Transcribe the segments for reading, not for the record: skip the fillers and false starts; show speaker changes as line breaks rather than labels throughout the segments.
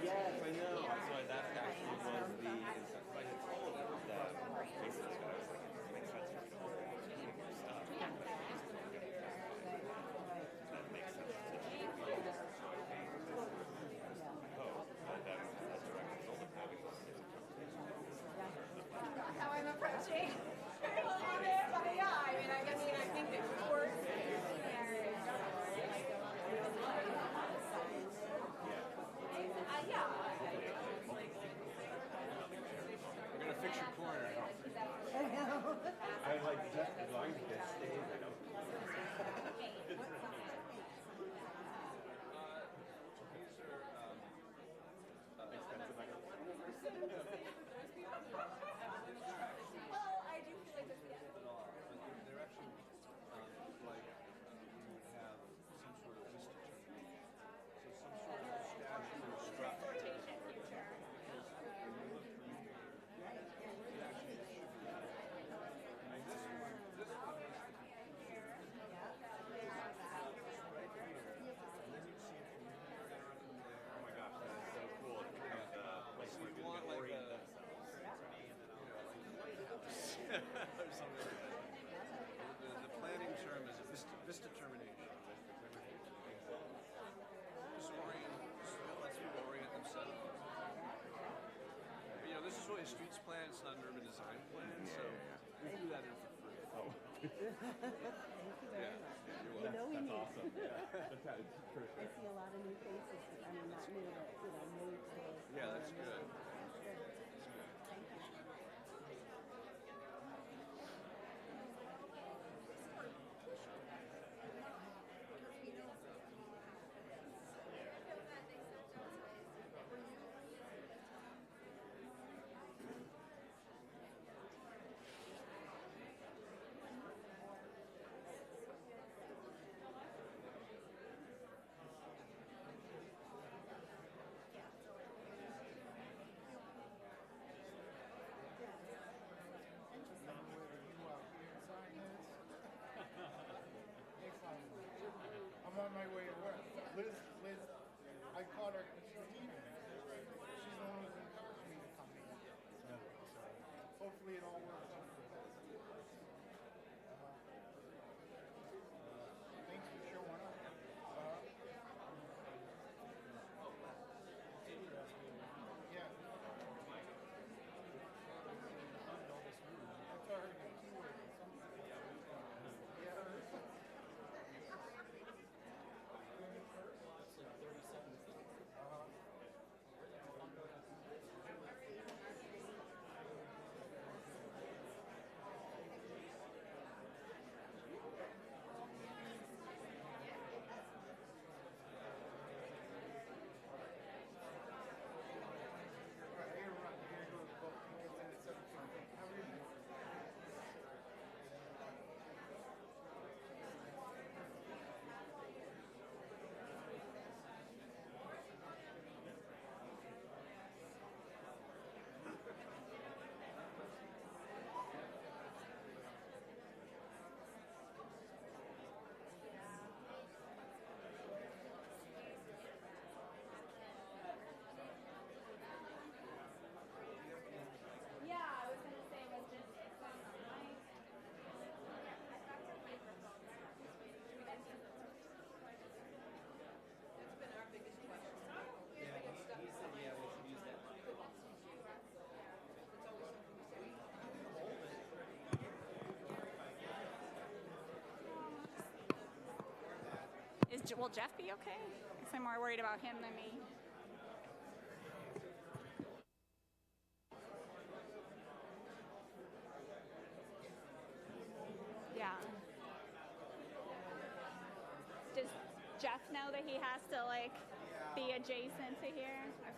Yes, I know. So that actually was the. I had told them that basically I was like, it makes sense for you to look at your stuff. That makes sense to me. That's a direct result of having those types of conversations.
How I'm approaching a little bit, but yeah, I mean, I think it works.
We're gonna fix your corner. I like just as long as you get stayed. I don't. Expensive, I know.
Well, I do feel like this.
They're actually like you would have some sort of vista terminal. So some sort of statue or structure.
Oh my gosh, that is so cool. It's because like
So
we're
you
gonna
want like
orient
a or something like that. The planning term is a vista termination. Just lets people orient themselves. But, this is really a streets plan. It's not an urban design plan, so we do that in for free.
Oh.
Yeah.
That's awesome. That's perfect.
I see a lot of new faces. I mean, not new, but new to.
Yeah, that's good.
I'm on my way to work. Liz, I caught her because she's leaving. She's the one who's encouraged me to come in. So hopefully it all works out for the best. Thanks for showing up. Yeah. That's already a keyword or something. Yeah.
Will Jeff be okay? I guess I'm more worried about him than me. Yeah. Does Jeff know that he has to be adjacent to here? Okay.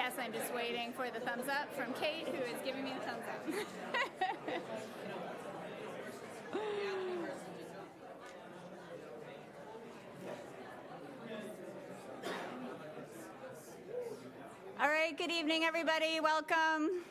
Yes, I'm just waiting for the thumbs up from Kate, who is giving me the thumbs up. All right, good evening, everybody. Welcome.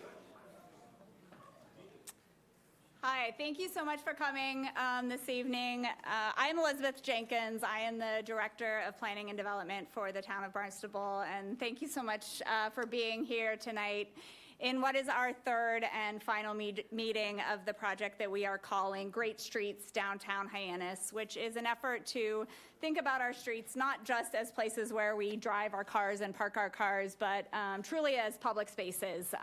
Hi, thank you so much for coming this evening. I'm Elizabeth Jenkins. I am the Director of Planning and Development for the town of Barnstable, and thank you so much for being here tonight in what is our third and final meeting of the project that we are calling Great Streets Downtown Hyannis, which is an effort to think about our streets not just as places where we drive our cars and park our cars, but truly as public spaces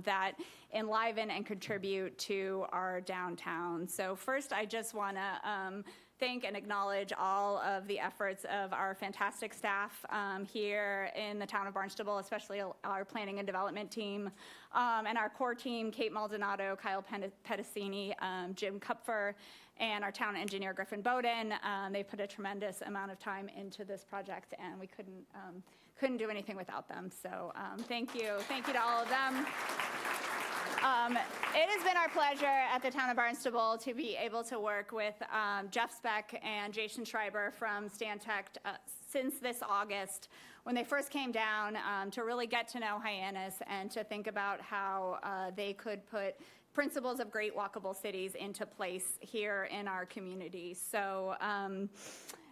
that enliven and contribute to our downtown. So first, I just want to thank and acknowledge all of the efforts of our fantastic staff here in the town of Barnstable, especially our planning and development team, and our core team, Kate Maldonado, Kyle Pedicini, Jim Kupfer, and our town engineer, Griffin Bowden. They put a tremendous amount of time into this project, and we couldn't do anything without them. So thank you to all of them. It has been our pleasure at the town of Barnstable to be able to work with Jeff Speck and Jason Schreiber from Stantec since this August, when they first came down to really get to know Hyannis and to think about how they could put principles of great walkable cities into place here in our community. So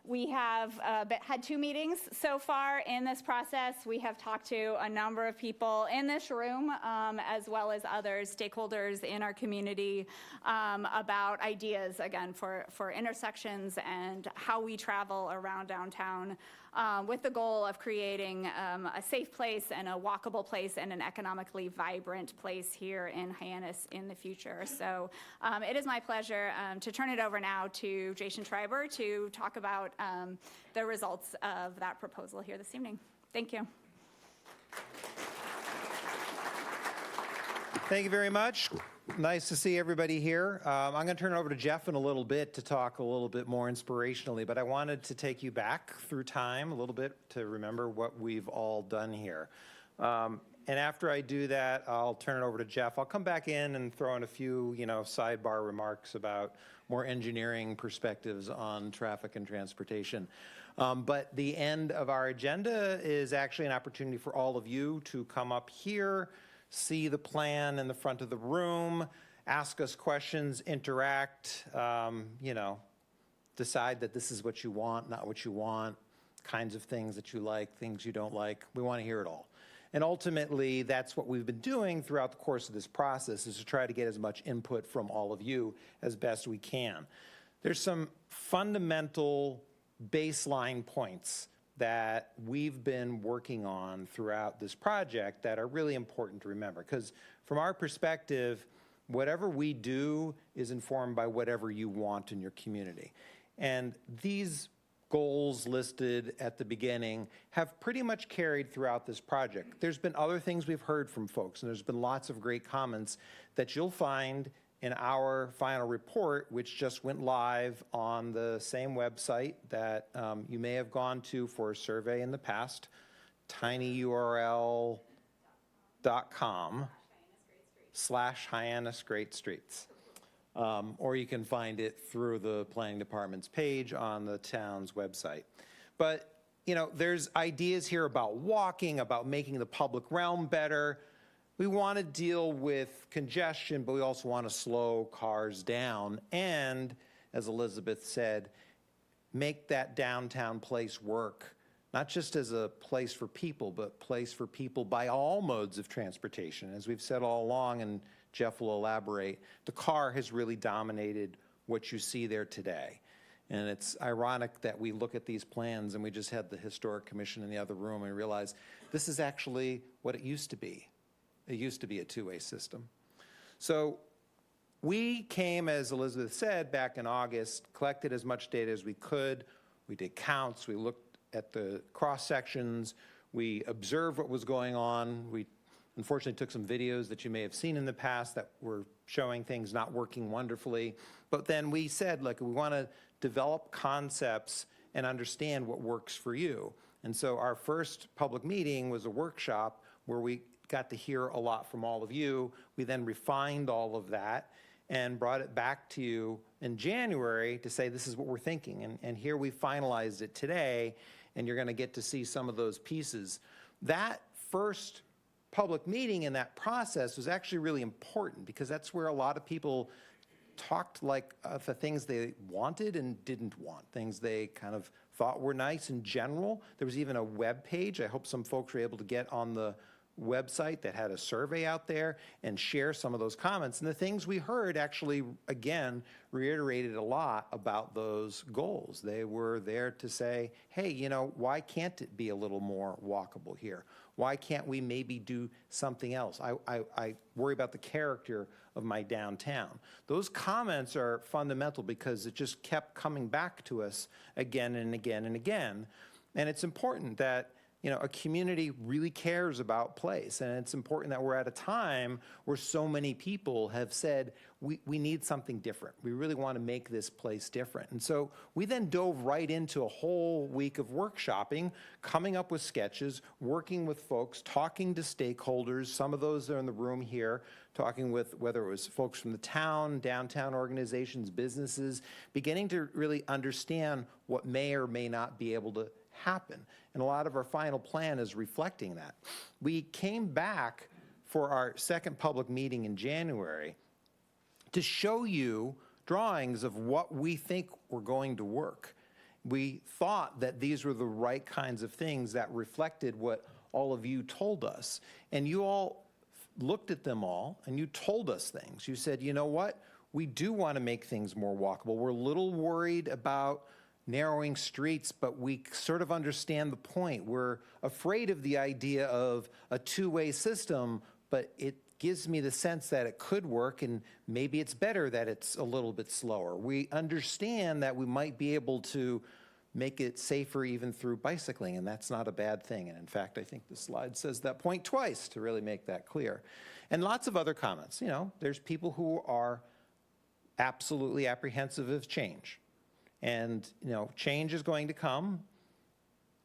we have had 2 meetings so far in this process. We have talked to a number of people in this room, as well as other stakeholders in our community, about ideas, again, for intersections and how we travel around downtown, with the goal of creating a safe place and a walkable place and an economically vibrant place here in Hyannis in the future. So it is my pleasure to turn it over now to Jason Schreiber to talk about the results of that proposal here this evening. Thank you.
Thank you very much. Nice to see everybody here. I'm going to turn it over to Jeff in a little bit to talk a little bit more inspirationally, but I wanted to take you back through time a little bit to remember what we've all done here. And after I do that, I'll turn it over to Jeff. I'll come back in and throw in a few, sidebar remarks about more engineering perspectives on traffic and transportation. But the end of our agenda is actually an opportunity for all of you to come up here, see the plan in the front of the room, ask us questions, interact, decide that this is what you want, not what you want, kinds of things that you like, things you don't like. We want to hear it all. And ultimately, that's what we've been doing throughout the course of this process, is to try to get as much input from all of you as best we can. There's some fundamental baseline points that we've been working on throughout this project that are really important to remember, because from our perspective, whatever we do is informed by whatever you want in your community. And these goals listed at the beginning have pretty much carried throughout this project. There's been other things we've heard from folks, and there's been lots of great comments that you'll find in our final report, which just went live on the same website that you may have gone to for a survey in the past, tinyurl.com/Hyannis Great Streets. Or you can find it through the planning department's page on the town's website. But, there's ideas here about walking, about making the public realm better. We want to deal with congestion, but we also want to slow cars down and, as Elizabeth said, make that downtown place work, not just as a place for people, but place for people by all modes of transportation. As we've said all along, and Jeff will elaborate, the car has really dominated what you see there today. And it's ironic that we look at these plans, and we just had the Historic Commission in the other room, and we realize this is actually what it used to be. It used to be a two-way system. So we came, as Elizabeth said, back in August, collected as much data as we could. We did counts. We looked at the cross-sections. We observed what was going on. We unfortunately took some videos that you may have seen in the past that were showing things not working wonderfully. But then we said, look, we want to develop concepts and understand what works for you. And so our first public meeting was a workshop where we got to hear a lot from all of you. We then refined all of that and brought it back to you in January to say, this is what we're thinking. And here we finalized it today, and you're going to get to see some of those pieces. That first public meeting in that process was actually really important, because that's where a lot of people talked like the things they wanted and didn't want, things they kind of thought were nice in general. There was even a web page. I hope some folks were able to get on the website that had a survey out there and share some of those comments. And the things we heard actually, again, reiterated a lot about those goals. They were there to say, hey, you know, why can't it be a little more walkable here? Why can't we maybe do something else? I worry about the character of my downtown. Those comments are fundamental because it just kept coming back to us again and again and again. And it's important that, you know, a community really cares about place. And it's important that we're at a time where so many people have said, we need something different. We really want to make this place different. And so we then dove right into a whole week of workshopping, coming up with sketches, working with folks, talking to stakeholders. Some of those are in the room here, talking with whether it was folks from the town, downtown organizations, businesses, beginning to really understand what may or may not be able to happen. And a lot of our final plan is reflecting that. We came back for our second public meeting in January to show you drawings of what we think were going to work. We thought that these were the right kinds of things that reflected what all of you told us. And you all looked at them all and you told us things. You said, you know what? We do want to make things more walkable. We're a little worried about narrowing streets, but we sort of understand the point. We're afraid of the idea of a two-way system, but it gives me the sense that it could work, and maybe it's better that it's a little bit slower. We understand that we might be able to make it safer even through bicycling, and that's not a bad thing. And in fact, I think the slide says that point twice to really make that clear. And lots of other comments. You know, there's people who are absolutely apprehensive of change. And, you know, change is going to come.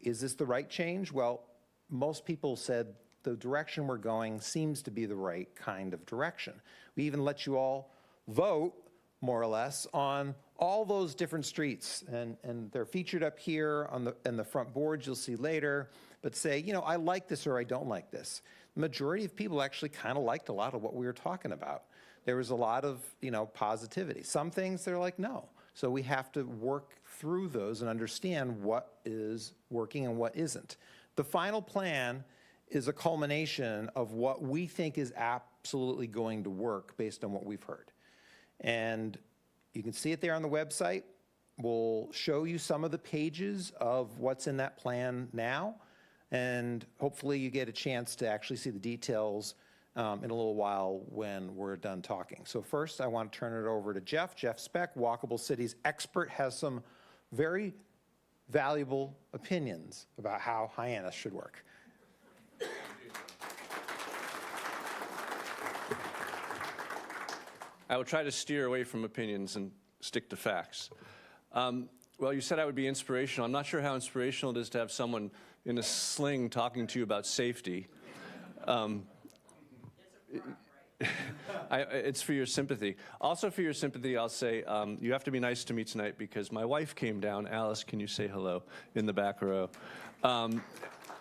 Is this the right change? Well, most people said the direction we're going seems to be the right kind of direction. We even let you all vote, more or less, on all those different streets. And they're featured up here on the front boards you'll see later. But say, you know, I like this or I don't like this. The majority of people actually kind of liked a lot of what we were talking about. There was a lot of, you know, positivity. Some things they're like, no. So we have to work through those and understand what is working and what isn't. The final plan is a culmination of what we think is absolutely going to work based on what we've heard. And you can see it there on the website. We'll show you some of the pages of what's in that plan now. And hopefully you get a chance to actually see the details in a little while when we're done talking. So first, I want to turn it over to Jeff. Jeff Speck, Walkable Cities expert, has some very valuable opinions about how Hyannis should work.
I will try to steer away from opinions and stick to facts. Well, you said I would be inspirational. I'm not sure how inspirational it is to have someone in a sling talking to you about safety. It's for your sympathy. Also for your sympathy, I'll say you have to be nice to me tonight because my wife came down. Alice, can you say hello in the back row?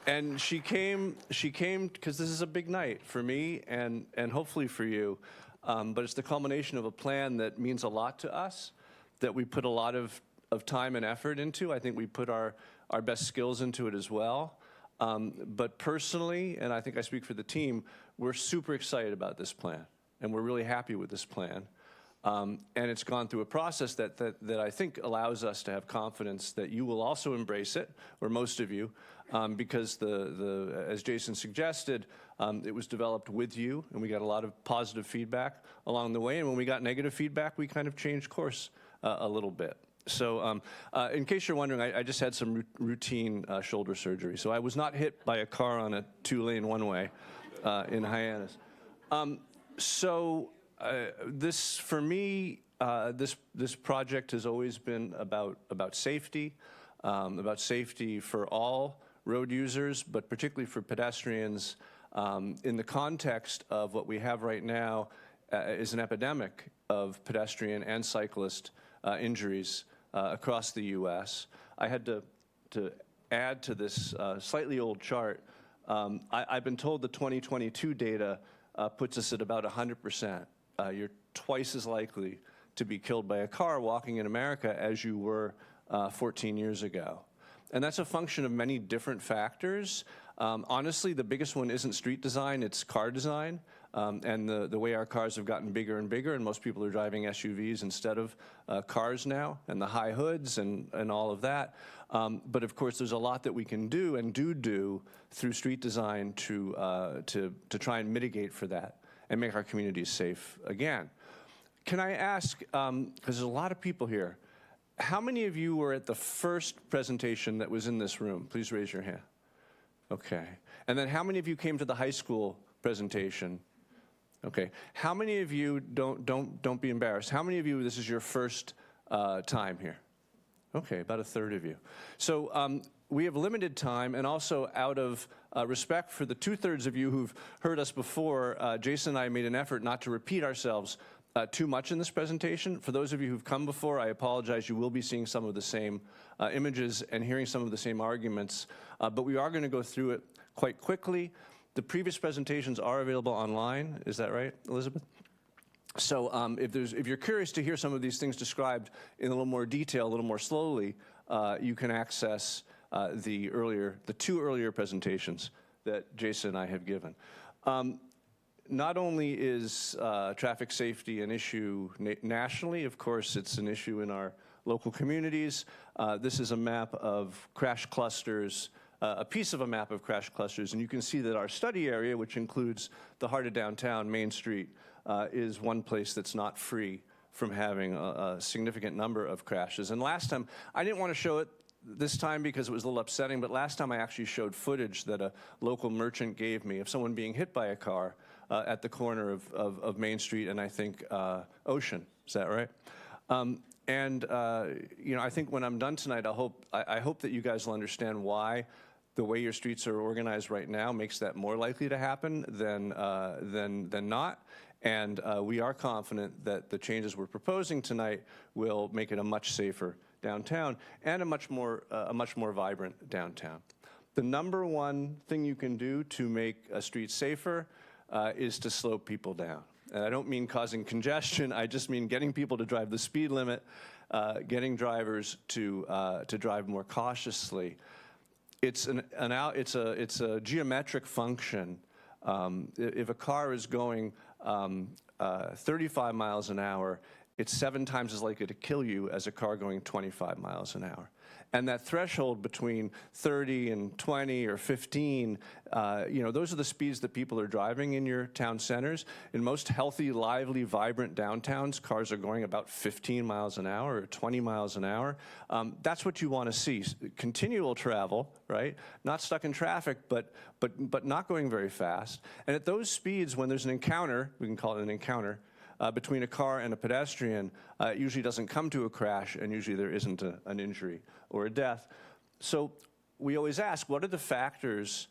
And she came because this is a big night for me and hopefully for you. But it's the culmination of a plan that means a lot to us, that we put a lot of time and effort into. I think we put our best skills into it as well. But personally, and I think I speak for the team, we're super excited about this plan, and we're really happy with this plan. And it's gone through a process that I think allows us to have confidence that you will also embrace it, or most of you, because as Jason suggested, it was developed with you, and we got a lot of positive feedback along the way. And when we got negative feedback, we kind of changed course a little bit. So in case you're wondering, I just had some routine shoulder surgery. So I was not hit by a car on a 2-lane one-way in Hyannis. This, for me, this project has always been about safety for all road users, but particularly for pedestrians. in the context of what we have right now is an epidemic of pedestrian and cyclist injuries across the U.S. I had to add to this slightly old chart. I've been told the 2022 data puts us at about 100%. You're twice as likely to be killed by a car walking in America as you were 14 years ago. And that's a function of many different factors. Honestly, the biggest one isn't street design, it's car design. And the way our cars have gotten bigger and bigger, and most people are driving SUVs instead of cars now, and the high hoods and all of that. But of course, there's a lot that we can do and do through street design to try and mitigate for that and make our communities safe again. Can I ask, because there's a lot of people here, how many of you were at the first presentation that was in this room? Please raise your hand. Okay. And then how many of you came to the high school presentation? Okay. How many of you, don't be embarrassed, how many of you, this is your first time here? Okay, about a third of you. So we have limited time, and also out of respect for the 2/3 of you who've heard us before, Jason and I made an effort not to repeat ourselves too much in this presentation. For those of you who've come before, I apologize. You will be seeing some of the same images and hearing some of the same arguments, but we are going to go through it quite quickly. The previous presentations are available online. Is that right, Elizabeth? So if you're curious to hear some of these things described in a little more detail, a little more slowly, you can access the two earlier presentations that Jason and I have given. Not only is traffic safety an issue nationally, of course, it's an issue in our local communities. This is a map of crash clusters, a piece of a map of crash clusters, and you can see that our study area, which includes the heart of downtown, Main Street, is one place that's not free from having a significant number of crashes. And last time, I didn't want to show it this time because it was a little upsetting, but last time I actually showed footage that a local merchant gave me of someone being hit by a car at the corner of Main Street and I think Ocean. Is that right? You know, I think when I'm done tonight, I hope that you guys will understand why the way your streets are organized right now makes that more likely to happen than not. And we are confident that the changes we're proposing tonight will make it a much safer downtown and a much more vibrant downtown. The number one thing you can do to make a street safer is to slow people down. And I don't mean causing congestion, I just mean getting people to drive the speed limit, getting drivers to drive more cautiously. It's a geometric function. If a car is going 35 miles an hour, it's 7 times as likely to kill you as a car going 25 miles an hour. And that threshold between 30 and 20 or 15, you know, those are the speeds that people are driving in your town centers. In most healthy, lively, vibrant downtowns, cars are going about 15 miles an hour or 20 miles an hour. That's what you want to see. Continual travel, right? Not stuck in traffic, but not going very fast. And at those speeds, when there's an encounter, we can call it an encounter, between a car and a pedestrian, it usually doesn't come to a crash, and usually there isn't an injury or a death. So we always ask, what are the factors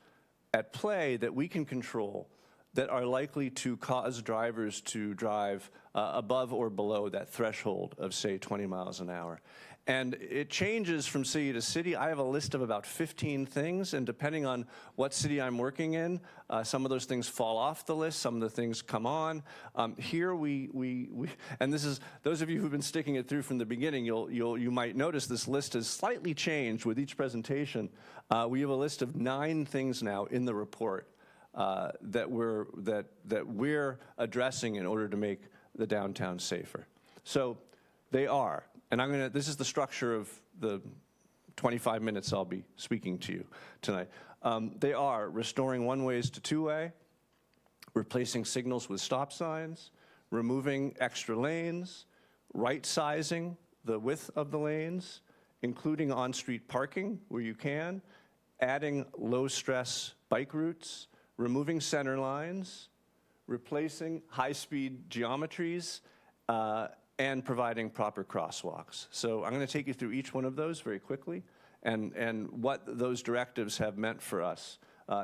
at play that we can control that are likely to cause drivers to drive above or below that threshold of, say, 20 miles an hour? And it changes from city to city. I have a list of about 15 things, and depending on what city I'm working in, some of those things fall off the list, some of the things come on. Here and this is, those of you who've been sticking it through from the beginning, you might notice this list has slightly changed with each presentation. We have a list of 9 things now in the report that we're addressing in order to make the downtown safer. So they are. And this is the structure of the 25 minutes I'll be speaking to you tonight. They are restoring one-ways to two-way, replacing signals with stop signs, removing extra lanes, right-sizing the width of the lanes, including on-street parking where you can, adding low-stress bike routes, removing center lines, replacing high-speed geometries, and providing proper crosswalks. So I'm going to take you through each one of those very quickly and what those directives have meant for us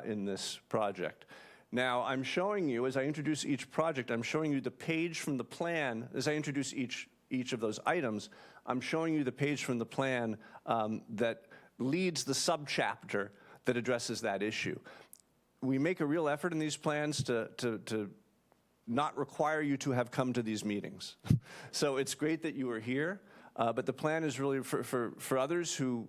in this project. Now, I'm showing you, as I introduce each project, I'm showing you the page from the plan. As I introduce each of those items, I'm showing you the page from the plan that leads the subchapter that addresses that issue. We make a real effort in these plans to not require you to have come to these meetings. So it's great that you are here, but the plan is really for others who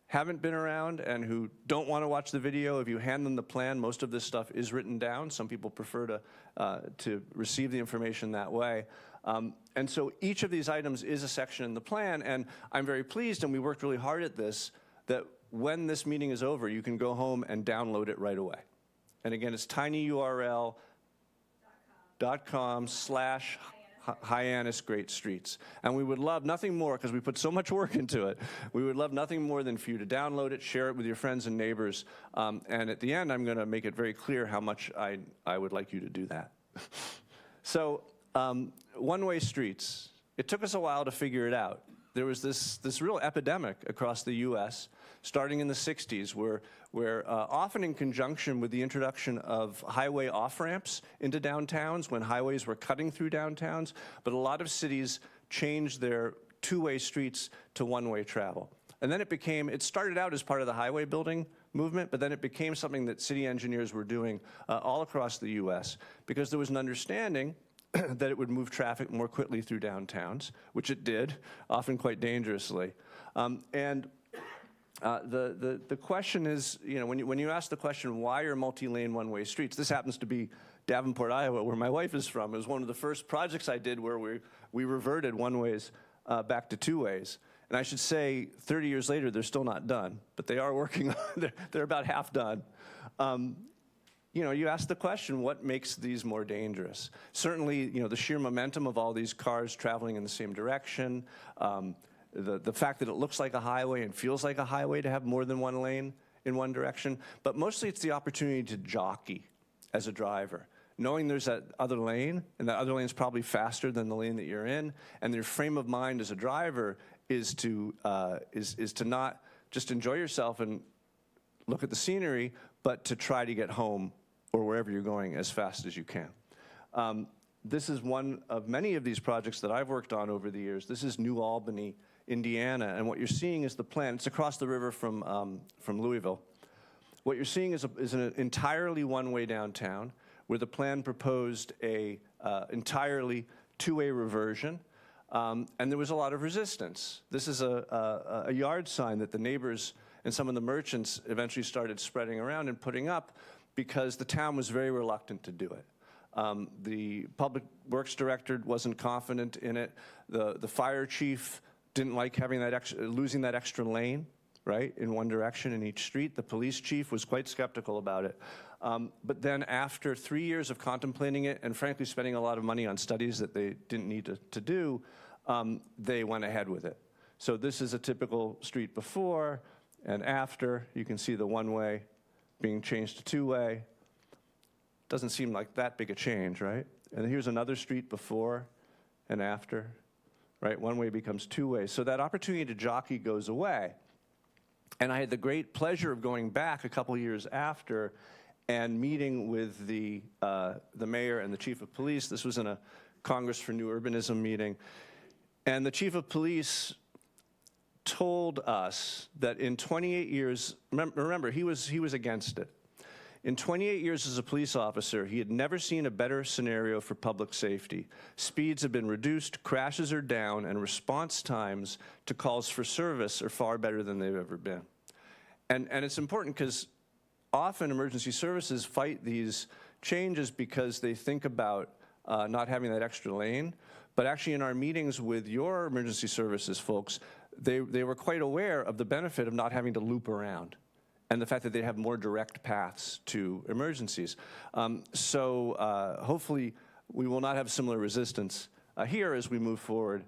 haven't been around and who don't want to watch the video. If you hand them the plan, most of this stuff is written down. Some people prefer to receive the information that way. And so each of these items is a section in the plan, and I'm very pleased, and we worked really hard at this, that when this meeting is over, you can go home and download it right away. And again, it's tinyurl.com/Hyannis Great Streets. And we would love nothing more, because we put so much work into it, we would love nothing more than for you to download it, share it with your friends and neighbors. And at the end, I'm going to make it very clear how much I would like you to do that. So one-way streets. It took us a while to figure it out. There was this real epidemic across the U.S., starting in the 60s, where often in conjunction with the introduction of highway off-ramps into downtowns, when highways were cutting through downtowns, but a lot of cities changed their two-way streets to one-way travel. And then it started out as part of the highway building movement, but then it became something that city engineers were doing all across the U.S., because there was an understanding that it would move traffic more quickly through downtowns, which it did, often quite dangerously. The question is, when you ask the question, why are multi-lane one-way streets? This happens to be Davenport, Iowa, where my wife is from. It was one of the first projects I did where we reverted one-ways back to two-ways. And I should say, 30 years later, they're still not done, but they are working on, they're about half done. You ask the question, what makes these more dangerous? Certainly, the sheer momentum of all these cars traveling in the same direction, the fact that it looks like a highway and feels like a highway to have more than one lane in one direction, but mostly it's the opportunity to jockey as a driver, knowing there's that other lane, and that other lane is probably faster than the lane that you're in, and your frame of mind as a driver is to not just enjoy yourself and look at the scenery, but to try to get home or wherever you're going as fast as you can. This is one of many of these projects that I've worked on over the years. This is New Albany, Indiana, and what you're seeing is the plan. It's across the river from Louisville. What you're seeing is an entirely one-way downtown, where the plan proposed a entirely two-way reversion, and there was a lot of resistance. This is a yard sign that the neighbors and some of the merchants eventually started spreading around and putting up, because the town was very reluctant to do it. The public works director wasn't confident in it. The fire chief didn't like having losing that extra lane, right, in one direction in each street. The police chief was quite skeptical about it. But then after 3 years of contemplating it, and frankly spending a lot of money on studies that they didn't need to do, they went ahead with it. So this is a typical street before and after. You can see the one-way being changed to two-way. Doesn't seem like that big a change, right? And here's another street before and after, right? One-way becomes two-way. So that opportunity to jockey goes away. And I had the great pleasure of going back a couple years after and meeting with the mayor and the chief of police. This was in a Congress for New Urbanism meeting. And the chief of police told us that in 28 years, remember, he was against it. In 28 years as a police officer, he had never seen a better scenario for public safety. Speeds have been reduced, crashes are down, and response times to calls for service are far better than they've ever been. And it's important because often emergency services fight these changes because they think about not having that extra lane. But actually in our meetings with your emergency services folks, they were quite aware of the benefit of not having to loop around, and the fact that they have more direct paths to emergencies. Hopefully we will not have similar resistance here as we move forward.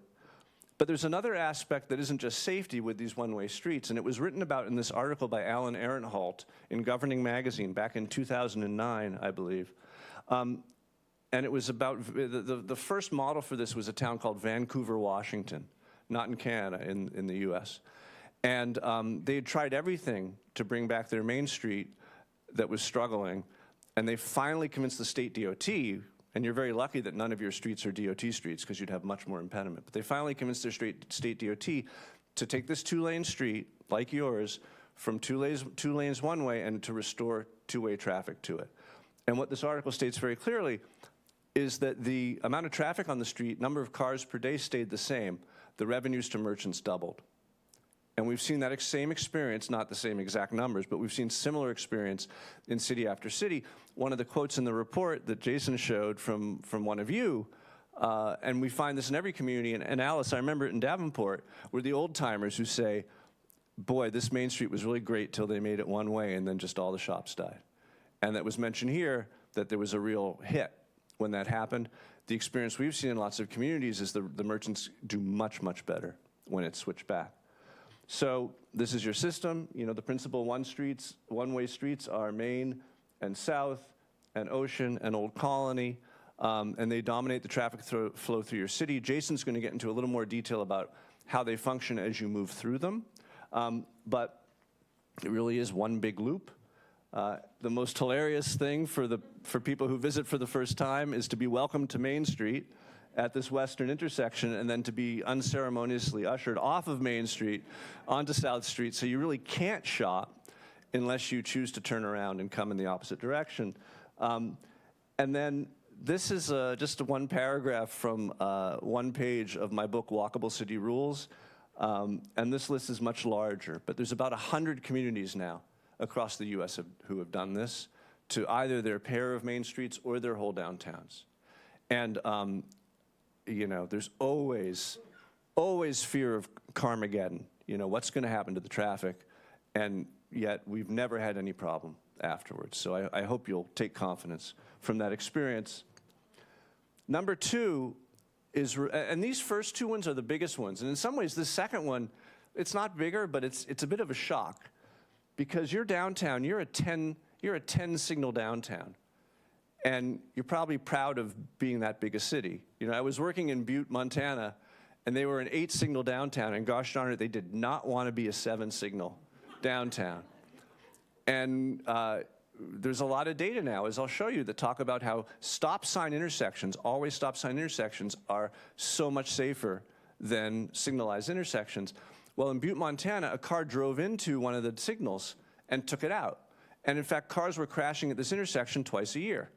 But there's another aspect that isn't just safety with these one-way streets, and it was written about in this article by Alan Ehrenholt in Governing Magazine back in 2009, I believe. And it was about, the first model for this was a town called Vancouver, Washington, not in Canada, in the US. And they had tried everything to bring back their main street that was struggling. And they finally convinced the state DOT, and you're very lucky that none of your streets are DOT streets because you'd have much more impediment. But they finally convinced their state DOT to take this 2-lane street, like yours, from two lanes one way and to restore two-way traffic to it. And what this article states very clearly is that the amount of traffic on the street, number of cars per day stayed the same. The revenues to merchants doubled. And we've seen that same experience, not the same exact numbers, but we've seen similar experience in city after city. One of the quotes in the report that Jason showed from one of you, and we find this in every community, and Alice, I remember it in Davenport, were the old timers who say, boy, this Main Street was really great till they made it one way and then just all the shops died. And that was mentioned here that there was a real hit when that happened. The experience we've seen in lots of communities is the merchants do much, much better when it's switched back. So this is your system. You know, the principal one-way streets are Main and South and Ocean and Old Colony, and they dominate the traffic flow through your city. Jason's going to get into a little more detail about how they function as you move through them, but it really is one big loop. The most hilarious thing for people who visit for the first time is to be welcomed to Main Street at this western intersection and then to be unceremoniously ushered off of Main Street onto South Street. So you really can't shop unless you choose to turn around and come in the opposite direction. And then this is just one paragraph from one page of my book, Walkable City Rules. And this list is much larger, but there's about 100 communities now across the U.S. who have done this to either their pair of main streets or their whole downtowns. And you know, there's always fear of Carmageddon. You know, what's going to happen to the traffic? And yet we've never had any problem afterwards. So I hope you'll take confidence from that experience. Number two is, and these first two ones are the biggest ones. And in some ways, this second one, it's not bigger, but it's a bit of a shock. Because you're downtown, you're a 10 signal downtown. And you're probably proud of being that big a city. You know, I was working in Butte, Montana, and they were an 8 signal downtown, and gosh darn it, they did not want to be a 7 signal downtown. And there's a lot of data now, as I'll show you, that talk about how stop sign intersections, always stop sign intersections, are so much safer than signalized intersections. Well, in Butte, Montana, a car drove into one of the signals and took it out. And in fact, cars were crashing at this intersection twice a year.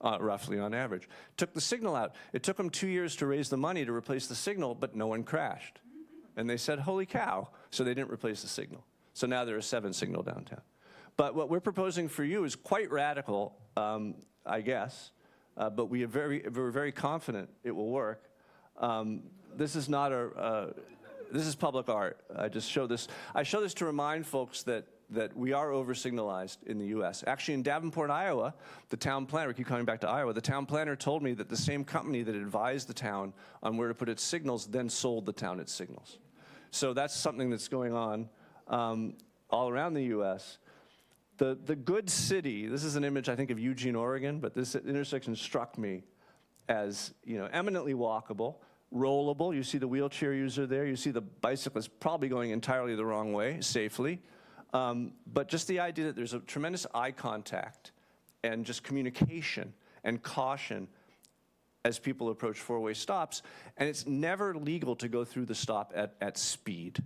Roughly on average. Took the signal out. It took them 2 years to raise the money to replace the signal, but no one crashed. And they said, holy cow, so they didn't replace the signal. So now they're a 7 signal downtown. But what we're proposing for you is quite radical, I guess, but we're very confident it will work. This is not this is public art. I show this to remind folks that we are over-signalized in the U.S. Actually, in Davenport, Iowa, the town planner, we keep coming back to Iowa, the town planner told me that the same company that advised the town on where to put its signals then sold the town its signals. So that's something that's going on all around the U.S. The good city, this is an image, I think, of Eugene, Oregon, but this intersection struck me as, you know, eminently walkable, rollable. You see the wheelchair user there. You see the bicyclist probably going entirely the wrong way, safely. But just the idea that there's a tremendous eye contact and just communication and caution as people approach four-way stops, and it's never legal to go through the stop at speed.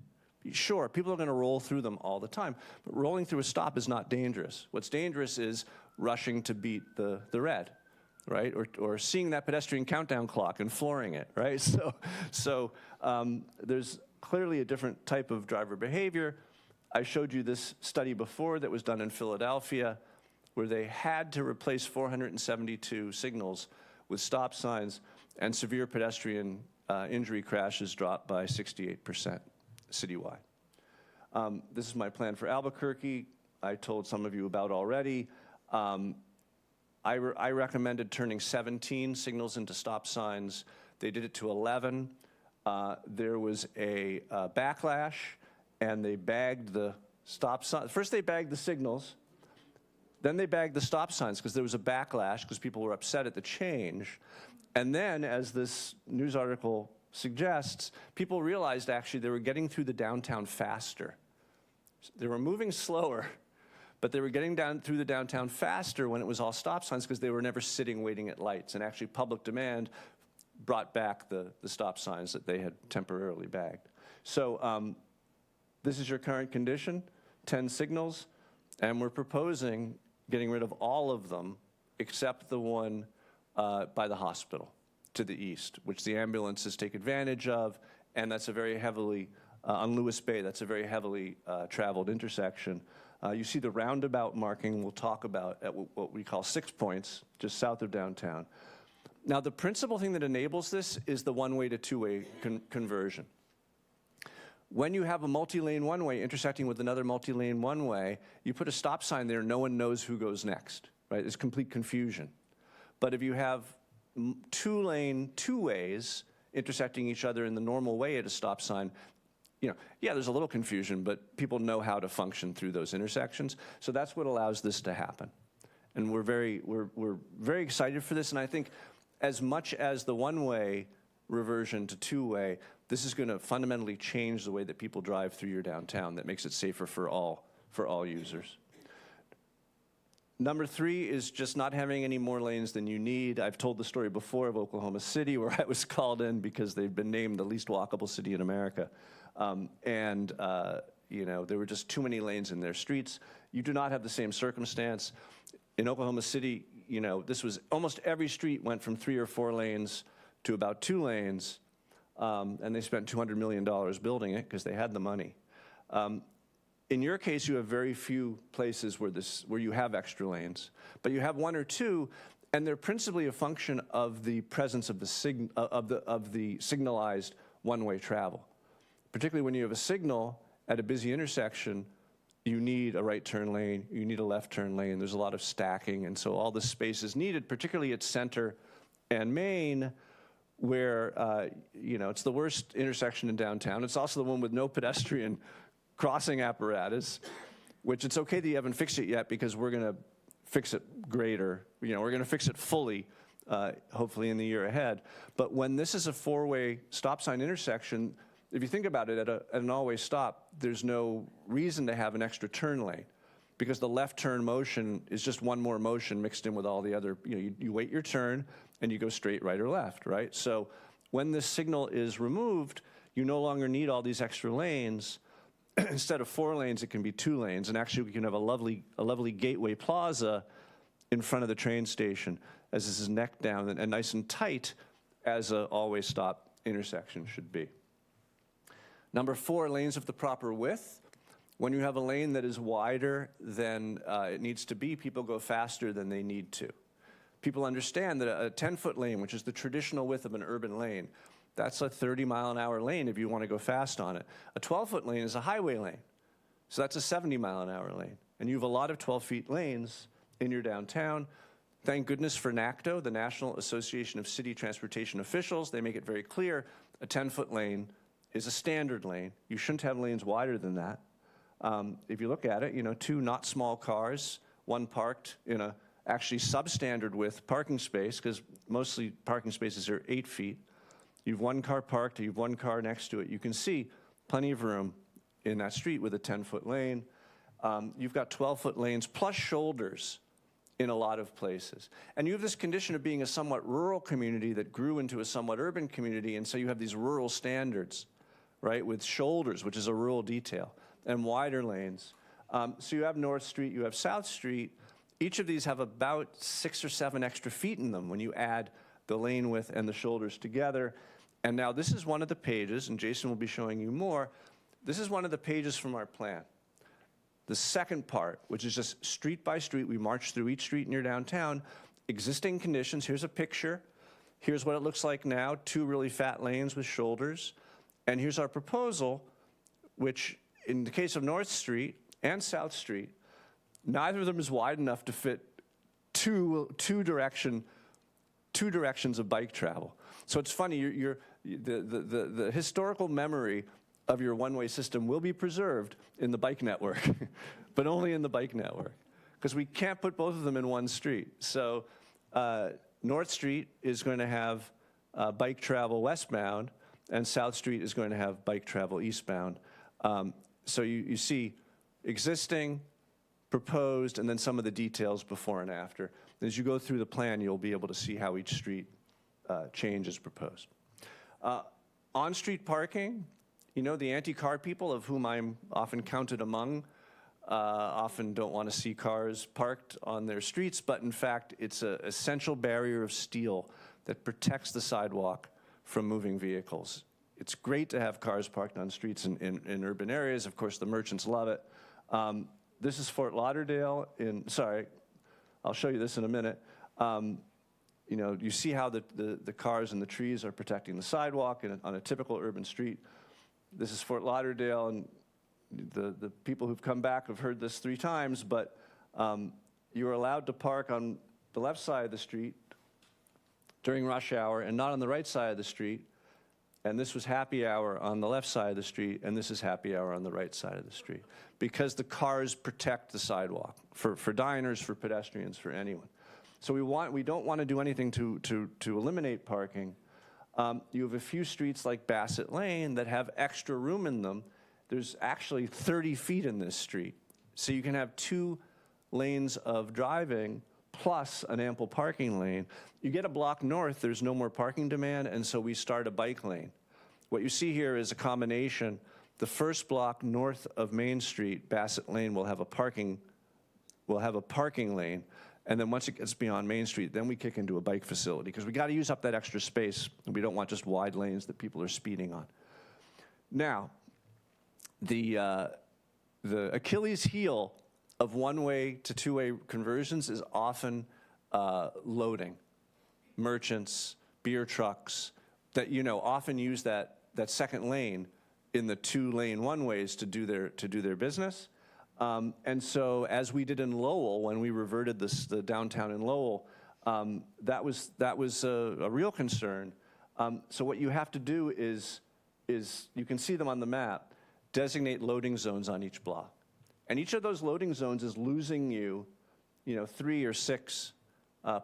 Sure, people are going to roll through them all the time, but rolling through a stop is not dangerous. What's dangerous is rushing to beat the red, right? Or seeing that pedestrian countdown clock and flooring it, right? So there's clearly a different type of driver behavior. I showed you this study before that was done in Philadelphia, where they had to replace 472 signals with stop signs, and severe pedestrian injury crashes dropped by 68% citywide. This is my plan for Albuquerque. I told some of you about already. I recommended turning 17 signals into stop signs. They did it to 11. There was a backlash, and they bagged the stop signs. First they bagged the signals, then they bagged the stop signs because there was a backlash because people were upset at the change. And then, as this news article suggests, people realized actually they were getting through the downtown faster. They were moving slower, but they were getting down through the downtown faster when it was all stop signs because they were never sitting waiting at lights. And actually public demand brought back the stop signs that they had temporarily bagged. So this is your current condition, 10 signals, and we're proposing getting rid of all of them except the one by the hospital to the east, which the ambulances take advantage of, and that's a very heavily, on Lewis Bay, that's a very heavily traveled intersection. You see the roundabout marking we'll talk about at what we call 6 points, just south of downtown. Now, the principal thing that enables this is the one-way to two-way conversion. When you have a multi-lane one-way intersecting with another multi-lane one-way, you put a stop sign there, no one knows who goes next, right? There's complete confusion. But if you have two-lane two-ways intersecting each other in the normal way at a stop sign, you know, yeah, there's a little confusion, but people know how to function through those intersections. So that's what allows this to happen. And we're very excited for this, and I think as much as the one-way reversion to two-way, this is going to fundamentally change the way that people drive through your downtown. That makes it safer for all users. Number 3 is just not having any more lanes than you need. I've told the story before of Oklahoma City, where I was called in because they've been named the least walkable city in America. You know, there were just too many lanes in their streets. You do not have the same circumstance. In Oklahoma City, you know, this was almost every street went from 3 or 4 lanes to about 2 lanes, and they spent $200 million building it because they had the money. In your case, you have very few places where you have extra lanes, but you have 1 or 2, and they're principally a function of the presence of the signalized one-way travel. Particularly when you have a signal at a busy intersection, you need a right turn lane, you need a left turn lane, there's a lot of stacking, and so all this space is needed, particularly at Center and Main, where, you know, it's the worst intersection in downtown. It's also the one with no pedestrian crossing apparatus, which it's okay that you haven't fixed it yet because we're going to fix it greater. You know, we're going to fix it fully, hopefully in the year ahead. But when this is a 4-way stop sign intersection, if you think about it, at an all-way stop, there's no reason to have an extra turn lane because the left turn motion is just one more motion mixed in with all the other, you know, you wait your turn and you go straight right or left, right? So when this signal is removed, you no longer need all these extra lanes. Instead of 4 lanes, it can be 2 lanes, and actually we can have a lovely gateway plaza in front of the train station as this is neck down and nice and tight as an always stop intersection should be. Number 4, lanes of the proper width. When you have a lane that is wider than it needs to be, people go faster than they need to. People understand that a 10-foot lane, which is the traditional width of an urban lane, that's a 30-mile-an-hour lane if you want to go fast on it. A 12-foot lane is a highway lane, so that's a 70-mile-an-hour lane. And you have a lot of 12-feet lanes in your downtown. Thank goodness for NACTO, the National Association of City Transportation Officials. They make it very clear a 10-foot lane is a standard lane. You shouldn't have lanes wider than that. If you look at it, you know, 2 not small cars, 1 parked in a actually substandard width parking space, because mostly parking spaces are 8 feet. You've 1 car parked, you've 1 car next to it. You can see plenty of room in that street with a 10-foot lane. You've got 12-foot lanes plus shoulders in a lot of places. And you have this condition of being a somewhat rural community that grew into a somewhat urban community, and so you have these rural standards, right, with shoulders, which is a rural detail, and wider lanes. So you have North Street, you have South Street. Each of these have about 6 or 7 extra feet in them when you add the lane width and the shoulders together. And now this is one of the pages, and Jason will be showing you more. This is one of the pages from our plan. The second part, which is just street by street, we march through each street in your downtown, existing conditions. Here's a picture. Here's what it looks like now, 2 really fat lanes with shoulders. And here's our proposal, which in the case of North Street and South Street, neither of them is wide enough to fit two directions of bike travel. So it's funny, the historical memory of your one-way system will be preserved in the bike network, but only in the bike network, because we can't put both of them in one street. So North Street is going to have bike travel westbound, and South Street is going to have bike travel eastbound. So you see existing, proposed, and then some of the details before and after. As you go through the plan, you'll be able to see how each street change is proposed. On-street parking, you know, the anti-car people, of whom I'm often counted among, often don't want to see cars parked on their streets, but in fact, it's an essential barrier of steel that protects the sidewalk from moving vehicles. It's great to have cars parked on streets in urban areas. Of course, the merchants love it. This is Fort Lauderdale sorry, I'll show you this in a minute. You know, you see how the cars and the trees are protecting the sidewalk on a typical urban street. This is Fort Lauderdale, and the people who've come back have heard this 3 times, but you are allowed to park on the left side of the street during rush hour and not on the right side of the street. And this was happy hour on the left side of the street, and this is happy hour on the right side of the street, because the cars protect the sidewalk for diners, for pedestrians, for anyone. So we don't want to do anything to eliminate parking. You have a few streets like Bassett Lane that have extra room in them. There's actually 30 feet in this street. So you can have 2 lanes of driving plus an ample parking lane. You get a block north, there's no more parking demand, and so we start a bike lane. What you see here is a combination. The first block north of Main Street, Bassett Lane, will have a parking lane. And then once it gets beyond Main Street, then we kick into a bike facility, because we got to use up that extra space. We don't want just wide lanes that people are speeding on. Now, the Achilles heel of one-way to two-way conversions is often loading. Merchants, beer trucks, that, you know, often use that second lane in the 2-lane one-ways to do their business. And so, as we did in Lowell, when we reverted the downtown in Lowell, that was a real concern. So what you have to do is you can see them on the map, designate loading zones on each block. And each of those loading zones is losing you know, 3 or 6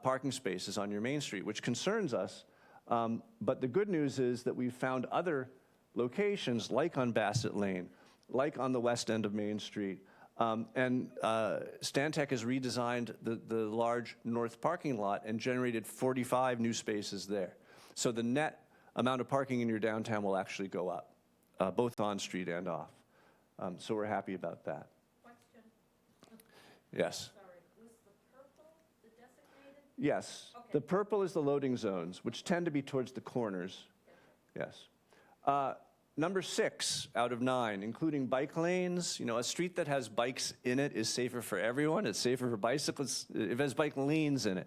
parking spaces on your main street, which concerns us. But the good news is that we've found other locations, like on Bassett Lane, like on the west end of Main Street. And Stantec has redesigned the large north parking lot and generated 45 new spaces there. So the net amount of parking in your downtown will actually go up, both on street and off. So we're happy about that.
Question.
Yes.
Sorry, was the purple the designated?
Yes.
Okay.
The purple is the loading zones, which tend to be towards the corners. Yes. Number 6 out of 9, including bike lanes. You know, a street that has bikes in it is safer for everyone. It's safer for bicyclists. If it has bike lanes in it,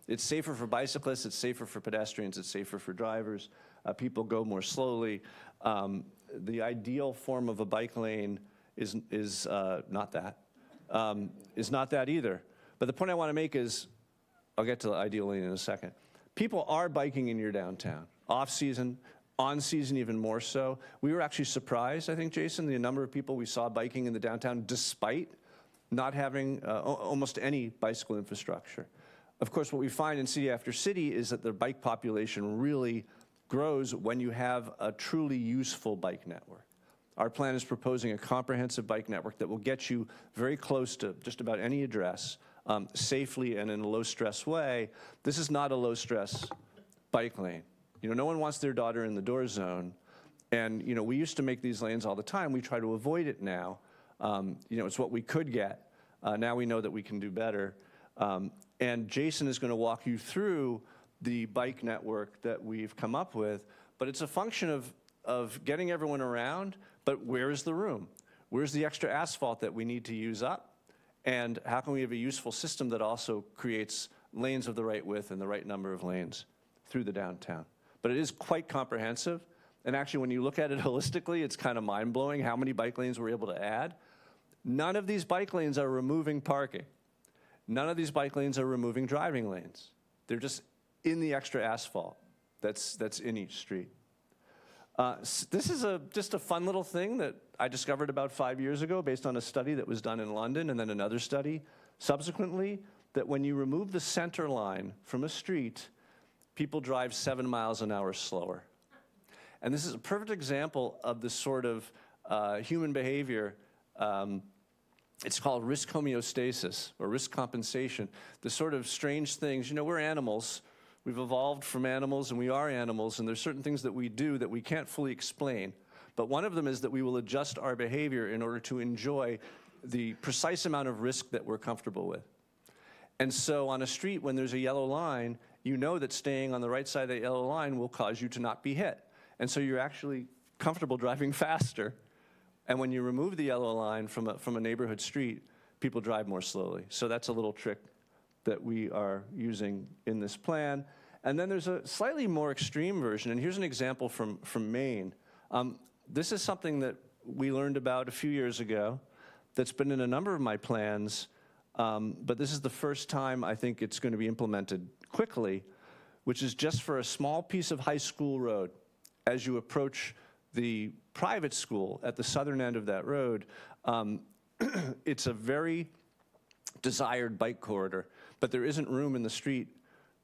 it's safer for bicyclists. It's safer for pedestrians. It's safer for drivers. People go more slowly. The ideal form of a bike lane is not that. Is not that either. But the point I want to make is, I'll get to the ideal lane in a second. People are biking in your downtown, off-season, on-season even more so. We were actually surprised, I think, Jason, the number of people we saw biking in the downtown despite not having almost any bicycle infrastructure. Of course, what we find in city after city is that the bike population really grows when you have a truly useful bike network. Our plan is proposing a comprehensive bike network that will get you very close to just about any address, safely and in a low-stress way. This is not a low-stress bike lane. You know, no one wants their daughter in the door zone. And, you know, we used to make these lanes all the time. We try to avoid it now. You know, it's what we could get. Now we know that we can do better. And Jason is going to walk you through the bike network that we've come up with. But it's a function of getting everyone around, but where is the room? Where's the extra asphalt that we need to use up? And how can we have a useful system that also creates lanes of the right width and the right number of lanes through the downtown? But it is quite comprehensive. And actually, when you look at it holistically, it's kind of mind-blowing how many bike lanes we're able to add. None of these bike lanes are removing parking. None of these bike lanes are removing driving lanes. They're just in the extra asphalt that's in each street. This is just a fun little thing that I discovered about 5 years ago based on a study that was done in London and then another study subsequently, that when you remove the center line from a street, people drive 7 miles an hour slower. And this is a perfect example of the sort of human behavior It's called risk homeostasis or risk compensation. The sort of strange things, you know, we're animals. We've evolved from animals and we are animals, and there's certain things that we do that we can't fully explain. But one of them is that we will adjust our behavior in order to enjoy the precise amount of risk that we're comfortable with. And so on a street, when there's a yellow line, you know that staying on the right side of that yellow line will cause you to not be hit. And so you're actually comfortable driving faster. And when you remove the yellow line from a neighborhood street, people drive more slowly. So that's a little trick that we are using in this plan. And then there's a slightly more extreme version, and here's an example from Maine. This is something that we learned about a few years ago that's been in a number of my plans, but this is the first time I think it's going to be implemented quickly, which is just for a small piece of high school road. As you approach the private school at the southern end of that road, it's a very desired bike corridor, but there isn't room in the street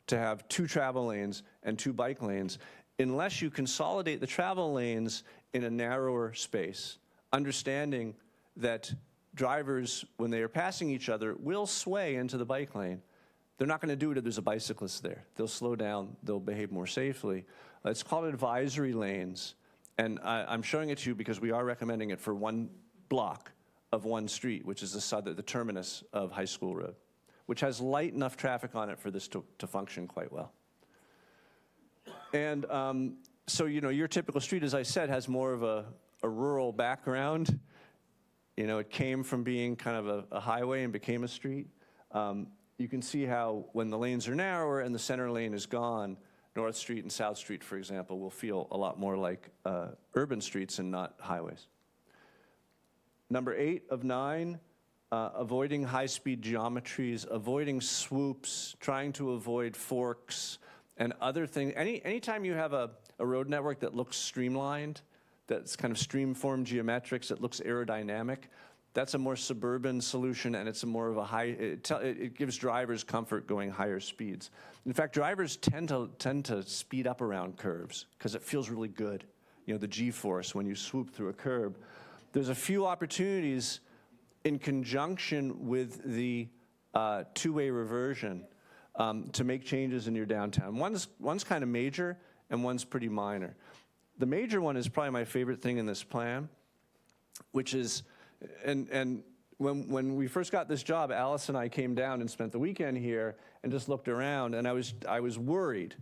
to have 2 travel lanes and 2 bike lanes unless you consolidate the travel lanes in a narrower space, understanding that drivers, when they are passing each other, will sway into the bike lane. They're not going to do it if there's a bicyclist there. They'll slow down, they'll behave more safely. It's called advisory lanes. And I'm showing it to you because we are recommending it for one block of one street, which is the terminus of High School Road, which has light enough traffic on it for this to function quite well. And so, you know, your typical street, as I said, has more of a rural background. You know, it came from being kind of a highway and became a street. You can see how when the lanes are narrower and the center lane is gone, North Street and South Street, for example, will feel a lot more like urban streets and not highways. Number 8 of 9, avoiding high-speed geometries, avoiding swoops, trying to avoid forks, and other things. Anytime you have a road network that looks streamlined, that's kind of stream-form geometrics, that looks aerodynamic, that's a more suburban solution, and it's a more of a it gives drivers comfort going higher speeds. In fact, drivers tend to speed up around curves because it feels really good. You know, the G-force when you swoop through a curb. There's a few opportunities in conjunction with the two-way reversion to make changes in your downtown. One's kind of major and one's pretty minor. The major one is probably my favorite thing in this plan, which is, and when we first got this job, Alice and I came down and spent the weekend here and just looked around, and I was worried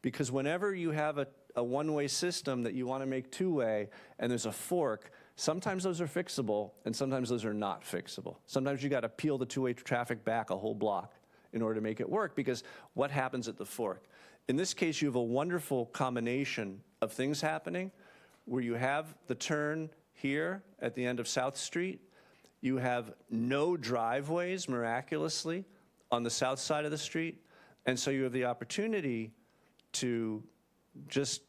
because whenever you have a one-way system that you want to make two-way and there's a fork, sometimes those are fixable and sometimes those are not fixable. Sometimes you got to peel the two-way traffic back a whole block in order to make it work, because what happens at the fork? In this case, you have a wonderful combination of things happening where you have the turn here at the end of South Street. You have no driveways, miraculously, on the south side of the street. And so you have the opportunity to just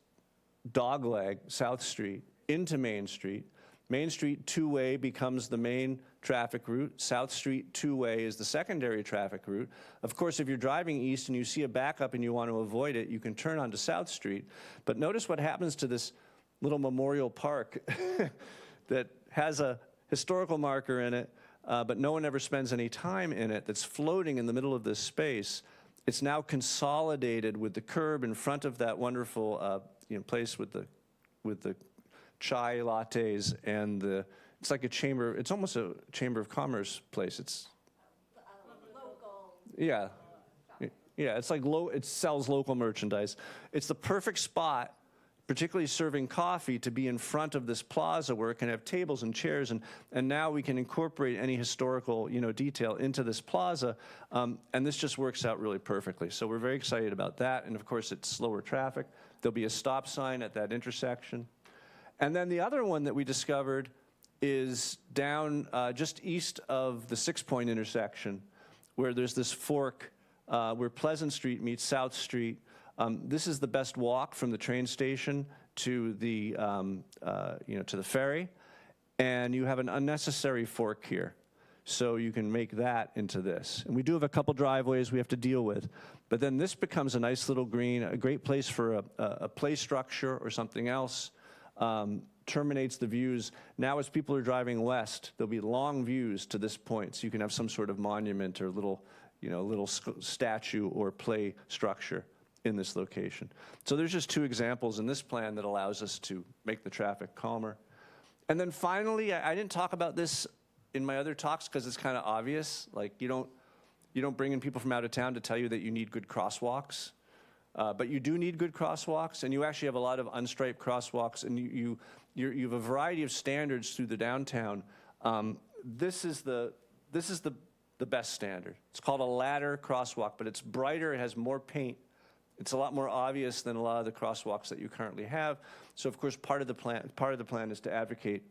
dogleg South Street into Main Street. Main Street two-way becomes the main traffic route. South Street two-way is the secondary traffic route. Of course, if you're driving east and you see a backup and you want to avoid it, you can turn onto South Street. But notice what happens to this little memorial park that has a historical marker in it, but no one ever spends any time in it, that's floating in the middle of this space. It's now consolidated with the curb in front of that wonderful place with the chai lattes and it's like a chamber, it's almost a chamber of commerce place. It's
Local.
yeah, it's like it sells local merchandise. It's the perfect spot, particularly serving coffee, to be in front of this plaza where it can have tables and chairs, and now we can incorporate any historical detail into this plaza, and this just works out really perfectly. So we're very excited about that, and of course it's slower traffic. There'll be a stop sign at that intersection. And then the other one that we discovered is down just east of the 6 Point intersection, where there's this fork where Pleasant Street meets South Street. This is the best walk from the train station to the to the ferry, and you have an unnecessary fork here, so you can make that into this. And we do have a couple driveways we have to deal with, but then this becomes a nice little green, a great place for a play structure or something else terminates the views. Now as people are driving west, there'll be long views to this point, so you can have some sort of monument or little statue or play structure in this location. So there's just two examples in this plan that allows us to make the traffic calmer. And then finally, I didn't talk about this in my other talks because it's kind of obvious. Like you don't bring in people from out of town to tell you that you need good crosswalks. But you do need good crosswalks, and you actually have a lot of unstriped crosswalks, and you have a variety of standards through the downtown. This is the best standard. It's called a ladder crosswalk, but it's brighter, it has more paint. It's a lot more obvious than a lot of the crosswalks that you currently have. So of course, part of the plan is to advocate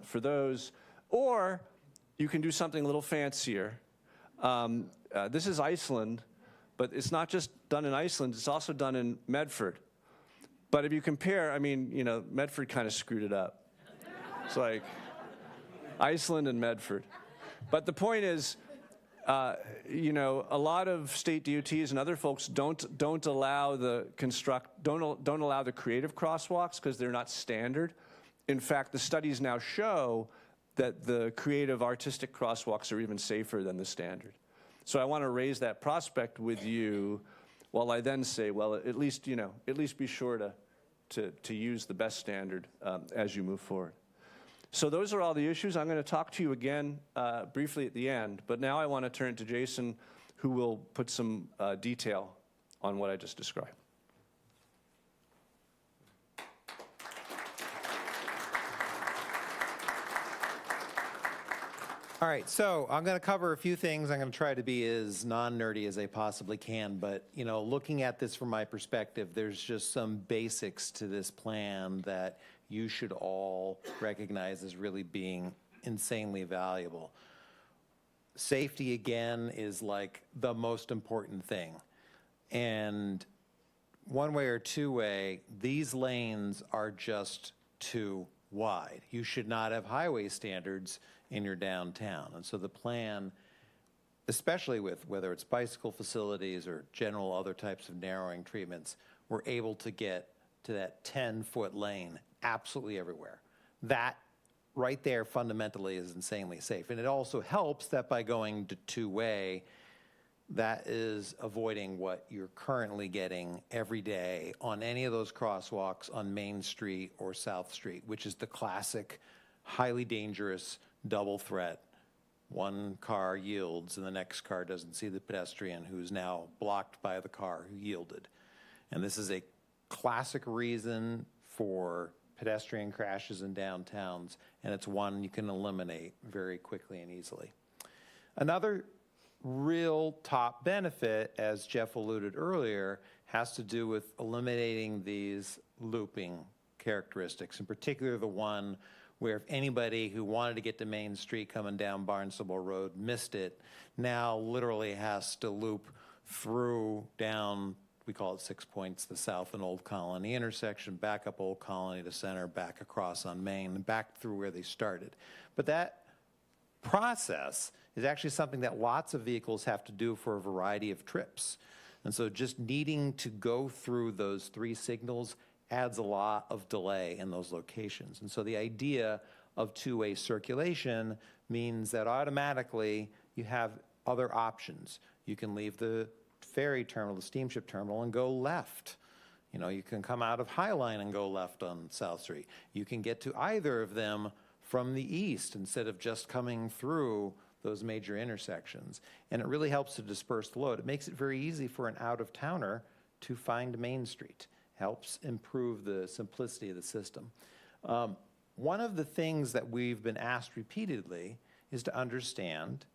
for those. Or you can do something a little fancier. This is Iceland. But it's not just done in Iceland, it's also done in Medford. But if you compare, I mean, Medford kind of screwed it up. It's like Iceland and Medford. But the point is, a lot of state DOTs and other folks don't allow the creative crosswalks because they're not standard. In fact, the studies now show that the creative artistic crosswalks are even safer than the standard. So I want to raise that prospect with you while I then say, well, at least be sure to use the best standard as you move forward. So those are all the issues. I'm going to talk to you again briefly at the end, but now I want to turn to Jason, who will put some detail on what I just described.
All right, so I'm going to cover a few things. I'm going to try to be as non-nerdy as I possibly can, but looking at this from my perspective, there's just some basics to this plan that you should all recognize as really being insanely valuable. Safety, again, is like the most important thing. And one way or two way, these lanes are just too wide. You should not have highway standards in your downtown. And so the plan, especially with whether it's bicycle facilities or general other types of narrowing treatments, we're able to get to that 10-foot lane absolutely everywhere. That right there fundamentally is insanely safe. And it also helps that by going to two-way, that is avoiding what you're currently getting every day on any of those crosswalks on Main Street or South Street, which is the classic, highly dangerous double threat. One car yields and the next car doesn't see the pedestrian who's now blocked by the car who yielded. And this is a classic reason for pedestrian crashes in downtowns, and it's one you can eliminate very quickly and easily. Another real top benefit, as Jeff alluded earlier, has to do with eliminating these looping characteristics, in particular the one where if anybody who wanted to get to Main Street coming down Barnstable Road missed it, now literally has to loop through down, we call it 6 Points, the South and Old Colony intersection, back up Old Colony to Center, back across on Main, and back through where they started. But that process is actually something that lots of vehicles have to do for a variety of trips. And so just needing to go through those three signals adds a lot of delay in those locations. And so the idea of two-way circulation means that automatically you have other options. You can leave the ferry terminal, the steamship terminal, and go left. You can come out of Highline and go left on South Street. You can get to either of them from the east instead of just coming through those major intersections. And it really helps to disperse the load. It makes it very easy for an out-of-towner to find Main Street. Helps improve the simplicity of the system. One of the things that we've been asked repeatedly is to understand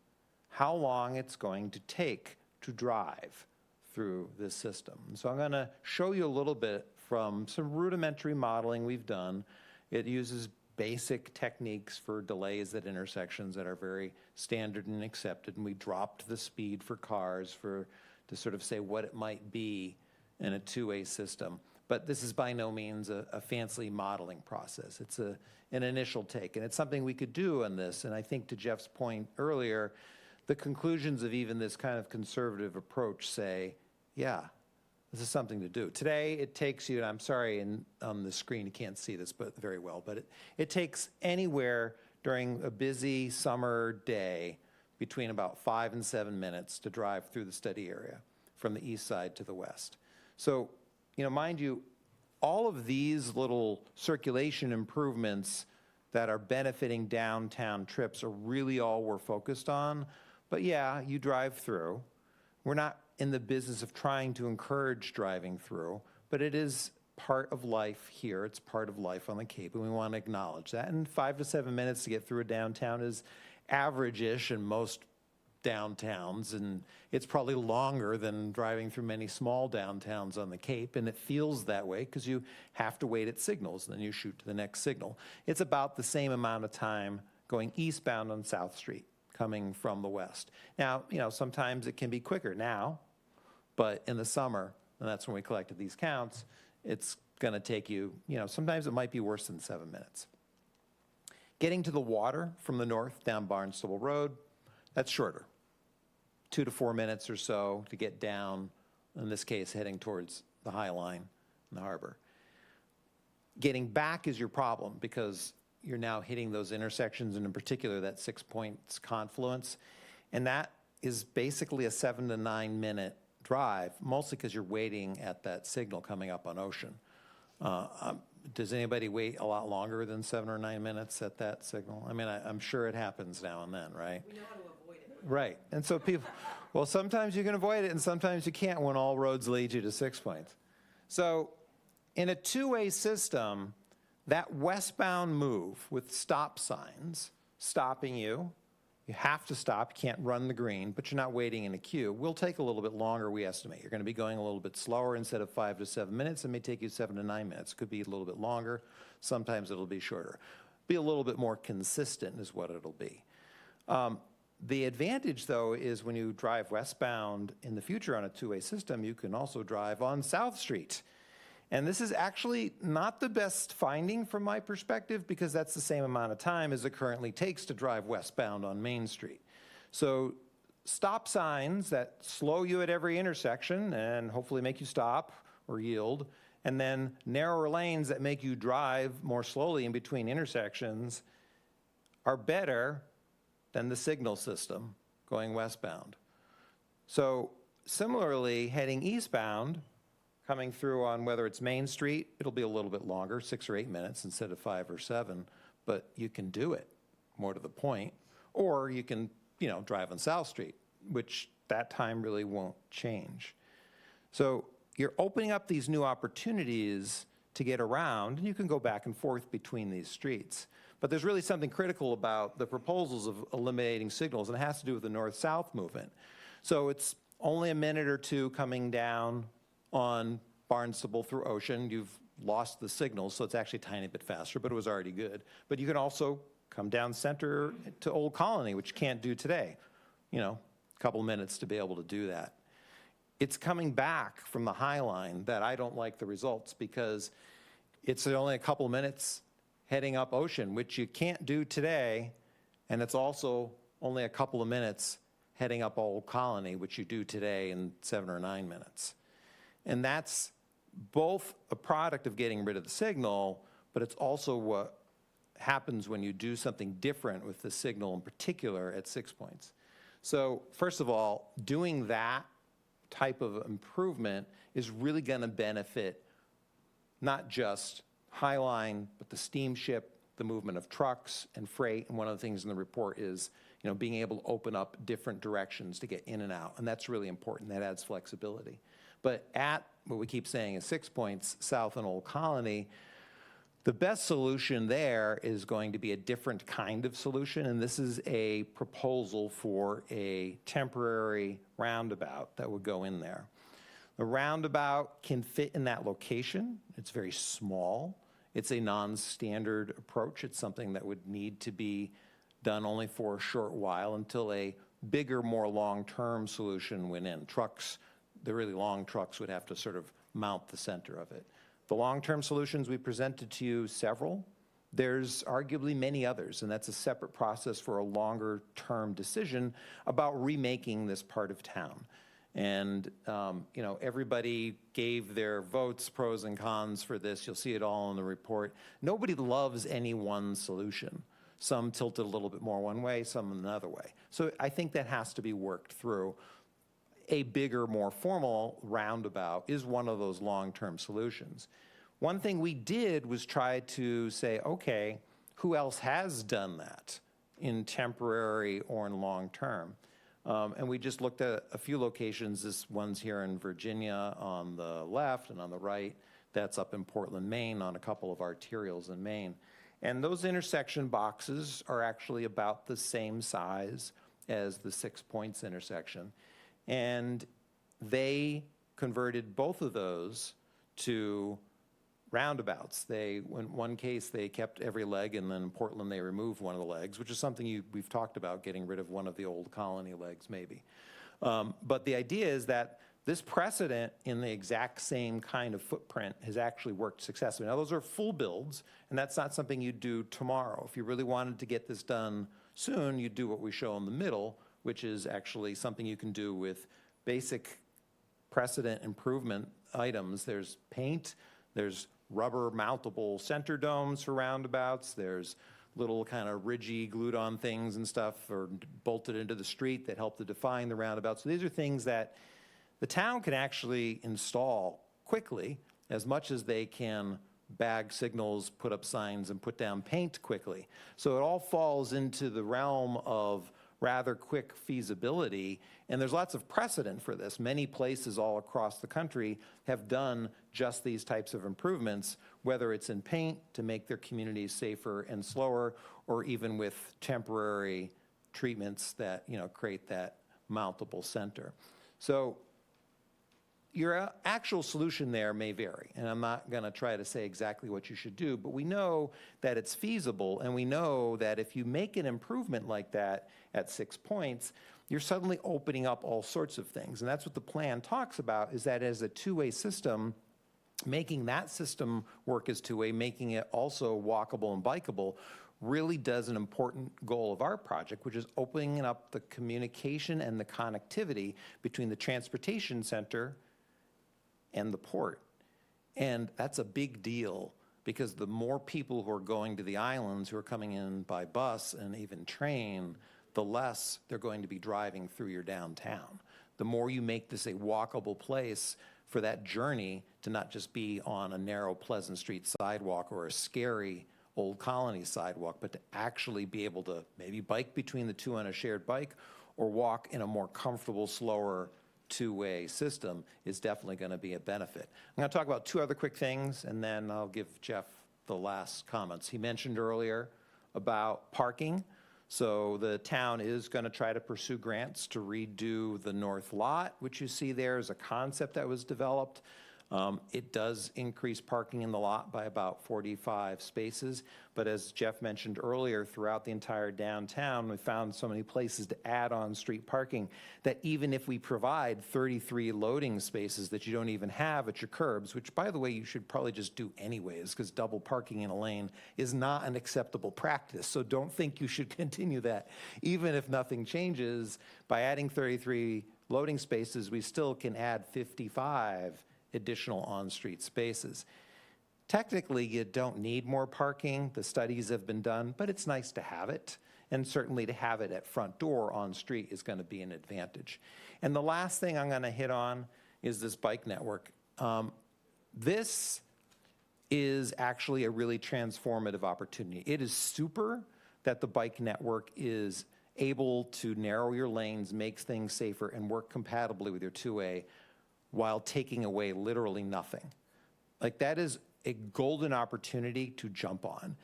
how long it's going to take to drive through this system. And so I'm going to show you a little bit from some rudimentary modeling we've done. It uses basic techniques for delays at intersections that are very standard and accepted, and we dropped the speed for cars to sort of say what it might be in a two-way system. But this is by no means a fancy modeling process. It's an initial take, and it's something we could do on this. And I think to Jeff's point earlier, the conclusions of even this kind of conservative approach say, yeah, this is something to do. Today, it takes you, and I'm sorry, on the screen, you can't see this but very well, but it takes anywhere during a busy summer day between about 5 and 7 minutes to drive through the study area from the east side to the west. So, mind you, all of these little circulation improvements that are benefiting downtown trips are really all we're focused on. But yeah, you drive through. We're not in the business of trying to encourage driving through, but it is part of life here. It's part of life on the Cape, and we want to acknowledge that. And 5 to 7 minutes to get through a downtown is average-ish in most downtowns, and it's probably longer than driving through many small downtowns on the Cape, and it feels that way because you have to wait at signals, and then you shoot to the next signal. It's about the same amount of time going eastbound on South Street, coming from the west. Now, sometimes it can be quicker now, but in the summer, and that's when we collected these counts, it's going to take you, sometimes it might be worse than 7 minutes. Getting to the water from the north down Barnstable Road, that's shorter. 2 to 4 minutes or so to get down, in this case, heading towards the High Line in the harbor. Getting back is your problem because you're now hitting those intersections, and in particular, that 6 Points confluence. And that is basically a 7 to 9 minute drive, mostly because you're waiting at that signal coming up on Ocean. Does anybody wait a lot longer than 7 or 9 minutes at that signal? I mean, I'm sure it happens now and then, right?
We know how to avoid it.
Right. And so people, well, sometimes you can avoid it and sometimes you can't when all roads lead you to 6 Points. So in a two-way system, that westbound move with stop signs stopping you, you have to stop, you can't run the green, but you're not waiting in a queue, will take a little bit longer, we estimate. You're going to be going a little bit slower. Instead of 5 to 7 minutes, it may take you 7 to 9 minutes. It could be a little bit longer. Sometimes it'll be shorter. Be a little bit more consistent is what it'll be. The advantage, though, is when you drive westbound in the future on a two-way system, you can also drive on South Street. And this is actually not the best finding from my perspective because that's the same amount of time as it currently takes to drive westbound on Main Street. So stop signs that slow you at every intersection and hopefully make you stop or yield, and then narrower lanes that make you drive more slowly in between intersections are better than the signal system going westbound. So similarly, heading eastbound, coming through on whether it's Main Street, it'll be a little bit longer, 6 or 8 minutes instead of 5 or 7, but you can do it, more to the point. Or you can, drive on South Street, which that time really won't change. So you're opening up these new opportunities to get around, and you can go back and forth between these streets. But there's really something critical about the proposals of eliminating signals, and it has to do with the north-south movement. So it's only a minute or two coming down on Barnstable through Ocean. You've lost the signals, so it's actually a tiny bit faster, but it was already good. But you can also come down center to Old Colony, which you can't do today. A couple of minutes to be able to do that. It's coming back from the High Line that I don't like the results because it's only a couple of minutes heading up Ocean, which you can't do today, and it's also only a couple of minutes heading up Old Colony, which you do today in 7 or 9 minutes. And that's both a product of getting rid of the signal, but it's also what happens when you do something different with the signal, in particular at 6 Points. So first of all, doing that type of improvement is really going to benefit not just High Line, but the steamship, the movement of trucks and freight. And one of the things in the report is, being able to open up different directions to get in and out. And that's really important. That adds flexibility. But at what we keep saying is 6 Points, South and Old Colony, the best solution there is going to be a different kind of solution. And this is a proposal for a temporary roundabout that would go in there. The roundabout can fit in that location. It's very small. It's a non-standard approach. It's something that would need to be done only for a short while until a bigger, more long-term solution went in. Trucks, the really long trucks would have to sort of mount the center of it. The long-term solutions, we presented to you several. There's arguably many others, and that's a separate process for a longer-term decision about remaking this part of town. And, everybody gave their votes, pros and cons for this. You'll see it all in the report. Nobody loves any one solution. Some tilted a little bit more one way, some another way. So I think that has to be worked through. A bigger, more formal roundabout is one of those long-term solutions. One thing we did was try to say, okay, who else has done that in temporary or in long-term? And we just looked at a few locations. This one's here in Virginia on the left, and on the right, that's up in Portland, Maine, on a couple of arterials in Maine. And those intersection boxes are actually about the same size as the 6 Points intersection. And they converted both of those to roundabouts. In one case, they kept every leg, and then in Portland, they removed one of the legs, which is something we've talked about, getting rid of one of the old colony legs, maybe. But the idea is that this precedent in the exact same kind of footprint has actually worked successfully. Now, those are full builds, and that's not something you do tomorrow. If you really wanted to get this done soon, you'd do what we show in the middle, which is actually something you can do with basic precedent improvement items. There's paint, there's rubber mountable center domes for roundabouts, there's little kind of ridgy glued on things and stuff or bolted into the street that help to define the roundabout. So these are things that the town can actually install quickly, as much as they can bag signals, put up signs, and put down paint quickly. So it all falls into the realm of rather quick feasibility, and there's lots of precedent for this. Many places all across the country have done just these types of improvements, whether it's in paint to make their communities safer and slower, or even with temporary treatments that create that mountable center. So your actual solution there may vary, and I'm not going to try to say exactly what you should do, but we know that it's feasible, and we know that if you make an improvement like that at 6 Points, you're suddenly opening up all sorts of things. And that's what the plan talks about, is that as a two-way system, making that system work as two-way, making it also walkable and bikeable, really does an important goal of our project, which is opening up the communication and the connectivity between the transportation center and the port. And that's a big deal, because the more people who are going to the islands, who are coming in by bus and even train, the less they're going to be driving through your downtown. The more you make this a walkable place for that journey to not just be on a narrow Pleasant Street sidewalk or a scary Old Colony sidewalk, but to actually be able to maybe bike between the two on a shared bike, or walk in a more comfortable, slower two-way system, is definitely going to be a benefit. I'm going to talk about two other quick things, and then I'll give Jeff the last comments. He mentioned earlier about parking. So the town is going to try to pursue grants to redo the north lot, which you see there is a concept that was developed. It does increase parking in the lot by about 45 spaces, but as Jeff mentioned earlier, throughout the entire downtown, we found so many places to add on street parking that even if we provide 33 loading spaces that you don't even have at your curbs, which, by the way, you should probably just do anyways, because double parking in a lane is not an acceptable practice. So don't think you should continue that. Even if nothing changes, by adding 33 loading spaces, we still can add 55 additional on-street spaces. Technically, you don't need more parking. The studies have been done, but it's nice to have it. And certainly to have it at front door on street is going to be an advantage. And the last thing I'm going to hit on is this bike network. This is actually a really transformative opportunity. It is super that the bike network is able to narrow your lanes, makes things safer, and work compatibly with your two-way, while taking away literally nothing. Like, that is a golden opportunity to jump on.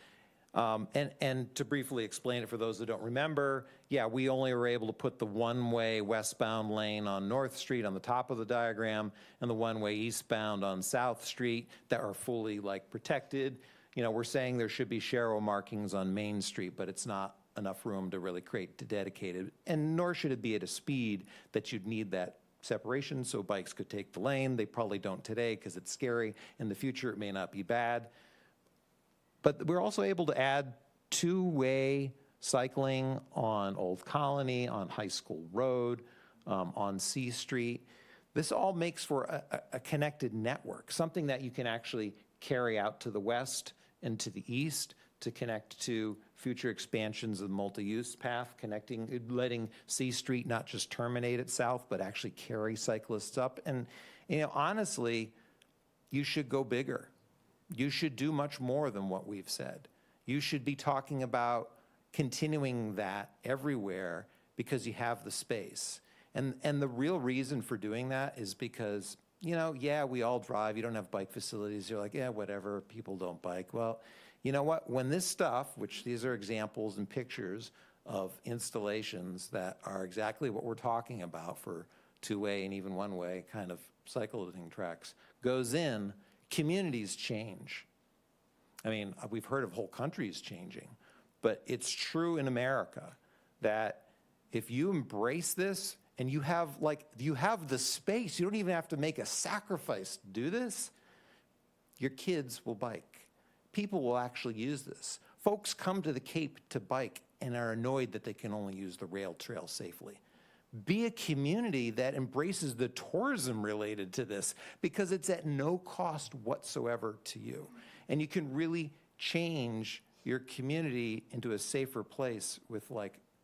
And to briefly explain it for those that don't remember, yeah, we only were able to put the one-way westbound lane on North Street on the top of the diagram, and the one-way eastbound on South Street that are fully protected. We're saying there should be Sharrow markings on Main Street, but it's not enough room to really create dedicated, and nor should it be at a speed that you'd need that separation so bikes could take the lane. They probably don't today because it's scary. In the future, it may not be bad. But we're also able to add two-way cycling on Old Colony, on High School Road, on C Street. This all makes for a connected network, something that you can actually carry out to the west and to the east to connect to future expansions of the multi-use path, letting C Street not just terminate at south, but actually carry cyclists up. And, honestly, you should go bigger. You should do much more than what we've said. You should be talking about continuing that everywhere because you have the space. And the real reason for doing that is because, yeah, we all drive. You don't have bike facilities. You're like, yeah, whatever, people don't bike. Well, you know what? When this stuff, which these are examples and pictures of installations that are exactly what we're talking about for two-way and even one-way kind of cycling tracks, goes in, communities change. I mean, we've heard of whole countries changing, but it's true in America that if you embrace this and you have the space, you don't even have to make a sacrifice to do this, your kids will bike. People will actually use this. Folks come to the Cape to bike and are annoyed that they can only use the rail trail safely. Be a community that embraces the tourism related to this because it's at no cost whatsoever to you. And you can really change your community into a safer place with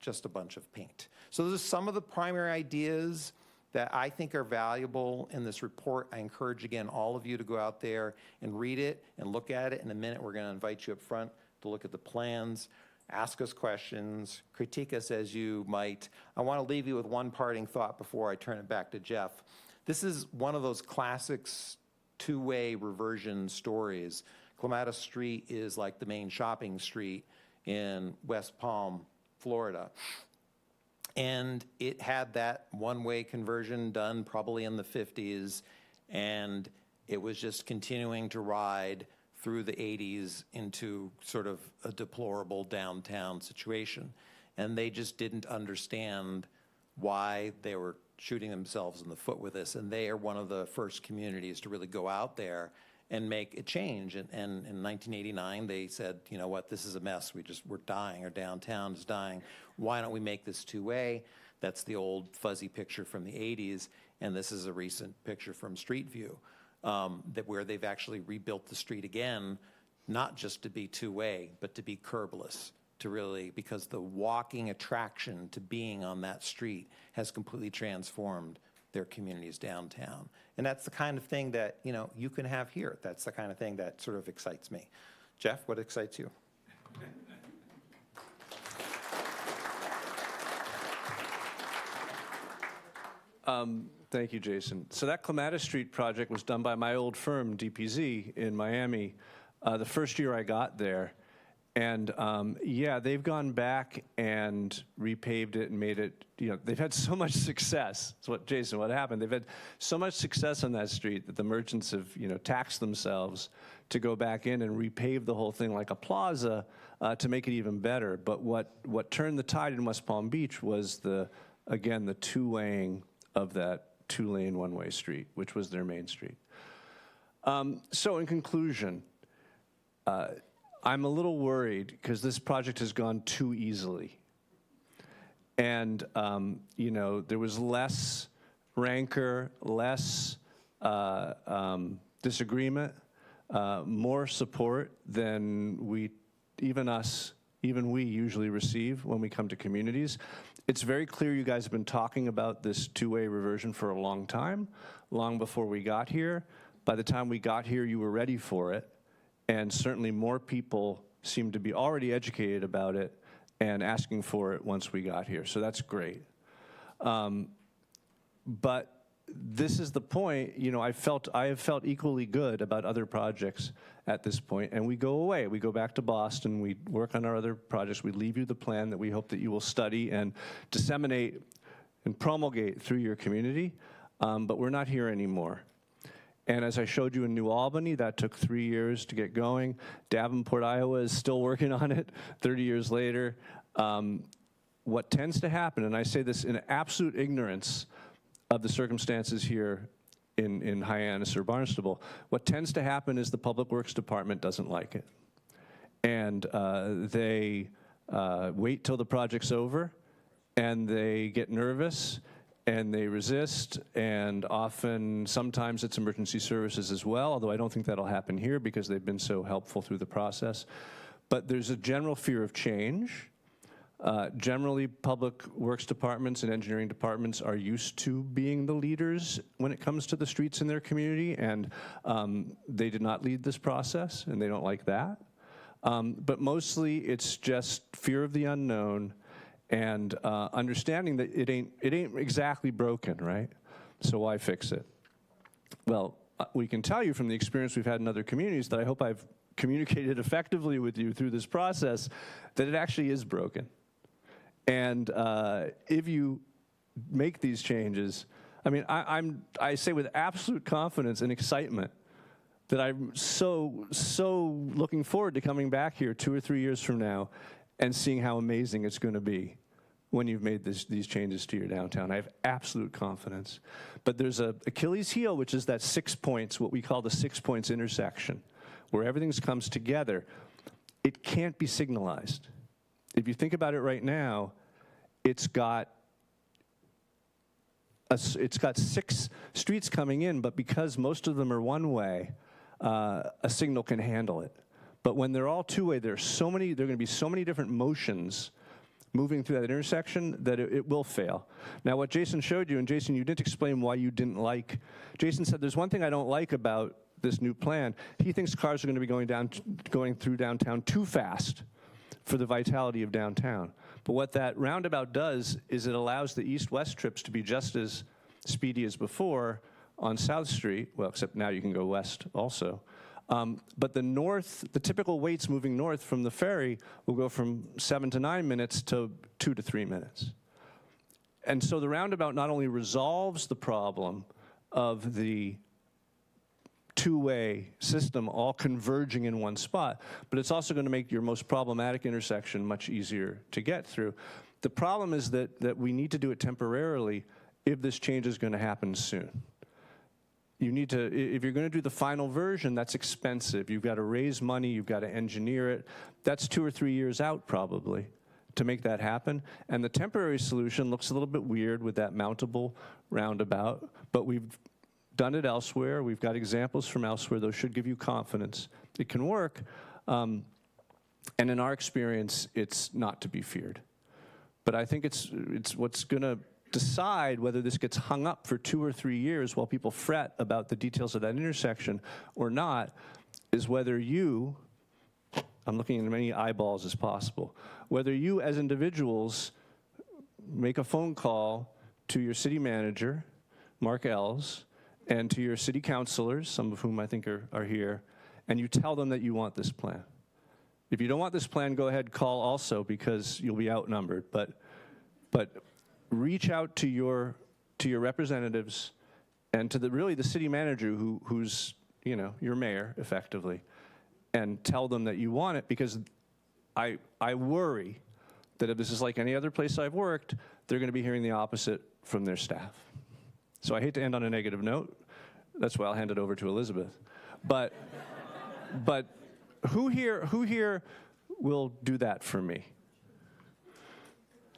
just a bunch of paint. So those are some of the primary ideas that I think are valuable in this report. I encourage, again, all of you to go out there and read it and look at it. In a minute, we're going to invite you up front to look at the plans, ask us questions, critique us as you might. I want to leave you with one parting thought before I turn it back to Jeff. This is one of those classics two-way reversion stories. Clematis Street is like the main shopping street in West Palm, Florida. And it had that one-way conversion done probably in the 50s, and it was just continuing to ride through the 80s into sort of a deplorable downtown situation. And they just didn't understand why they were shooting themselves in the foot with this. And they are one of the first communities to really go out there and make a change. And in 1989, they said, you know what, this is a mess. We're dying. Our downtown is dying. Why don't we make this two-way? That's the old fuzzy picture from the 80s. And this is a recent picture from Street View, where they've actually rebuilt the street again, not just to be two-way, but to be curbless, because the walking attraction to being on that street has completely transformed their communities downtown. And that's the kind of thing that, you can have here. That's the kind of thing that sort of excites me. Jeff, what excites you?
Thank you, Jason. So that Clematis Street project was done by my old firm, DPZ, in Miami, the first year I got there. And yeah, they've gone back and repaved it and made it, they've had so much success. That's what happened. They've had so much success on that street that the merchants have, taxed themselves to go back in and repave the whole thing like a plaza to make it even better. But what turned the tide in West Palm Beach was the two-laying of that two-lane one-way street, which was their main street. So in conclusion, I'm a little worried because this project has gone too easily. And, there was less rancor, less disagreement, more support than we usually receive when we come to communities. It's very clear you guys have been talking about this two-way reversion for a long time, long before we got here. By the time we got here, you were ready for it. And certainly more people seem to be already educated about it and asking for it once we got here. So that's great. But this is the point, I have felt equally good about other projects at this point, and we go away. We go back to Boston, we work on our other projects, we leave you the plan that we hope that you will study and disseminate and promulgate through your community, but we're not here anymore. And as I showed you in New Albany, that took 3 years to get going. Davenport, Iowa is still working on it 30 years later. What tends to happen, and I say this in absolute ignorance of the circumstances here in Hyannis or Barnstable, what tends to happen is the Public Works Department doesn't like it. And they wait till the project's over, and they get nervous, and they resist, and often, sometimes it's emergency services as well, although I don't think that'll happen here because they've been so helpful through the process. But there's a general fear of change. Generally, public works departments and engineering departments are used to being the leaders when it comes to the streets in their community, and they did not lead this process, and they don't like that. But mostly, it's just fear of the unknown and understanding that it ain't exactly broken, right? So why fix it? Well, we can tell you from the experience we've had in other communities that I hope I've communicated effectively with you through this process that it actually is broken. And if you make these changes, I mean, I say with absolute confidence and excitement that I'm so looking forward to coming back here 2 or 3 years from now and seeing how amazing it's going to be when you've made these changes to your downtown. I have absolute confidence. But there's a Achilles heel, which is that 6 points, what we call the 6 points intersection, where everything comes together. It can't be signalized. If you think about it right now, it's got 6 streets coming in, but because most of them are one-way, a signal can handle it. But when they're all two-way, there are going to be so many different motions moving through that intersection that it will fail. Now, what Jason showed you, and Jason, you didn't explain why you didn't like, Jason said, there's one thing I don't like about this new plan. He thinks cars are going to be going through downtown too fast for the vitality of downtown. But what that roundabout does is it allows the east-west trips to be just as speedy as before on South Street, well, except now you can go west also. But the typical waits moving north from the ferry will go from 7 to 9 minutes to 2 to 3 minutes. And so the roundabout not only resolves the problem of the two-way system all converging in one spot, but it's also going to make your most problematic intersection much easier to get through. The problem is that we need to do it temporarily if this change is going to happen soon. You need to, if you're going to do the final version, that's expensive. You've got to raise money, you've got to engineer it. That's 2 or 3 years out probably to make that happen. And the temporary solution looks a little bit weird with that mountable roundabout, but we've done it elsewhere. We've got examples from elsewhere. Those should give you confidence. It can work. And in our experience, it's not to be feared. But I think it's what's going to decide whether this gets hung up for 2 or 3 years while people fret about the details of that intersection or not is whether you, I'm looking at as many eyeballs as possible, whether you as individuals make a phone call to your city manager, Mark Ells, and to your city councilors, some of whom I think are here, and you tell them that you want this plan. If you don't want this plan, go ahead, call also, because you'll be outnumbered. But reach out to your representatives and to really the city manager who's your mayor effectively, and tell them that you want it, because I worry that if this is like any other place I've worked, they're going to be hearing the opposite from their staff. So I hate to end on a negative note. That's why I'll hand it over to Elizabeth. But who here will do that for me?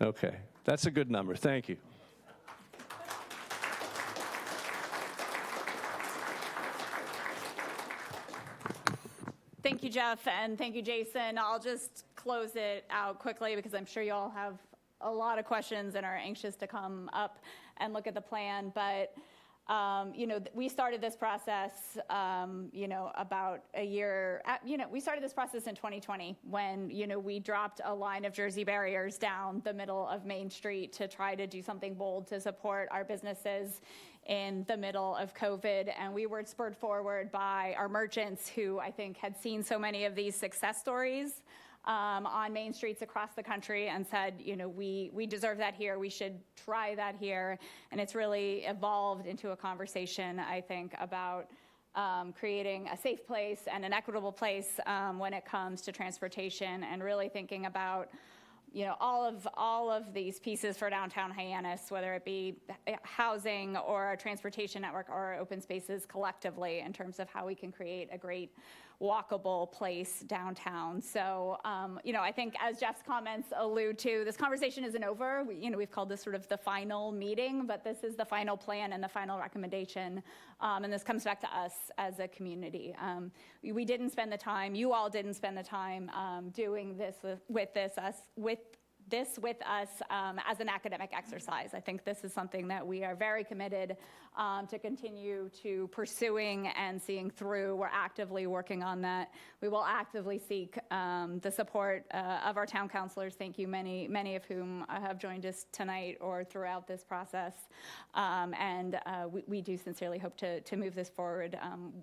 Okay, that's a good number. Thank you.
Thank you, Jeff, and thank you, Jason. I'll just close it out quickly because I'm sure you all have a lot of questions and are anxious to come up and look at the plan. But we started this process, about a year. We started this process in 2020 when we dropped a line of Jersey barriers down the middle of Main Street to try to do something bold to support our businesses in the middle of COVID. And we were spurred forward by our merchants who I think had seen so many of these success stories on main streets across the country and said, we deserve that here. We should try that here. And it's really evolved into a conversation, I think, about creating a safe place and an equitable place when it comes to transportation, and really thinking about all of these pieces for downtown Hyannis, whether it be housing or a transportation network or open spaces collectively in terms of how we can create a great walkable place downtown. So, I think as Jeff's comments allude to, this conversation isn't over. We've called this sort of the final meeting, but this is the final plan and the final recommendation. And this comes back to us as a community. We didn't spend the time, you all didn't spend the time doing this with us as an academic exercise. I think this is something that we are very committed to continue to pursuing and seeing through. We're actively working on that. We will actively seek the support of our town councilors. Thank you, many of whom have joined us tonight or throughout this process. And we do sincerely hope to move this forward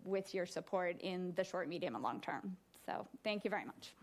with your support in the short, medium, and long term. So thank you very much.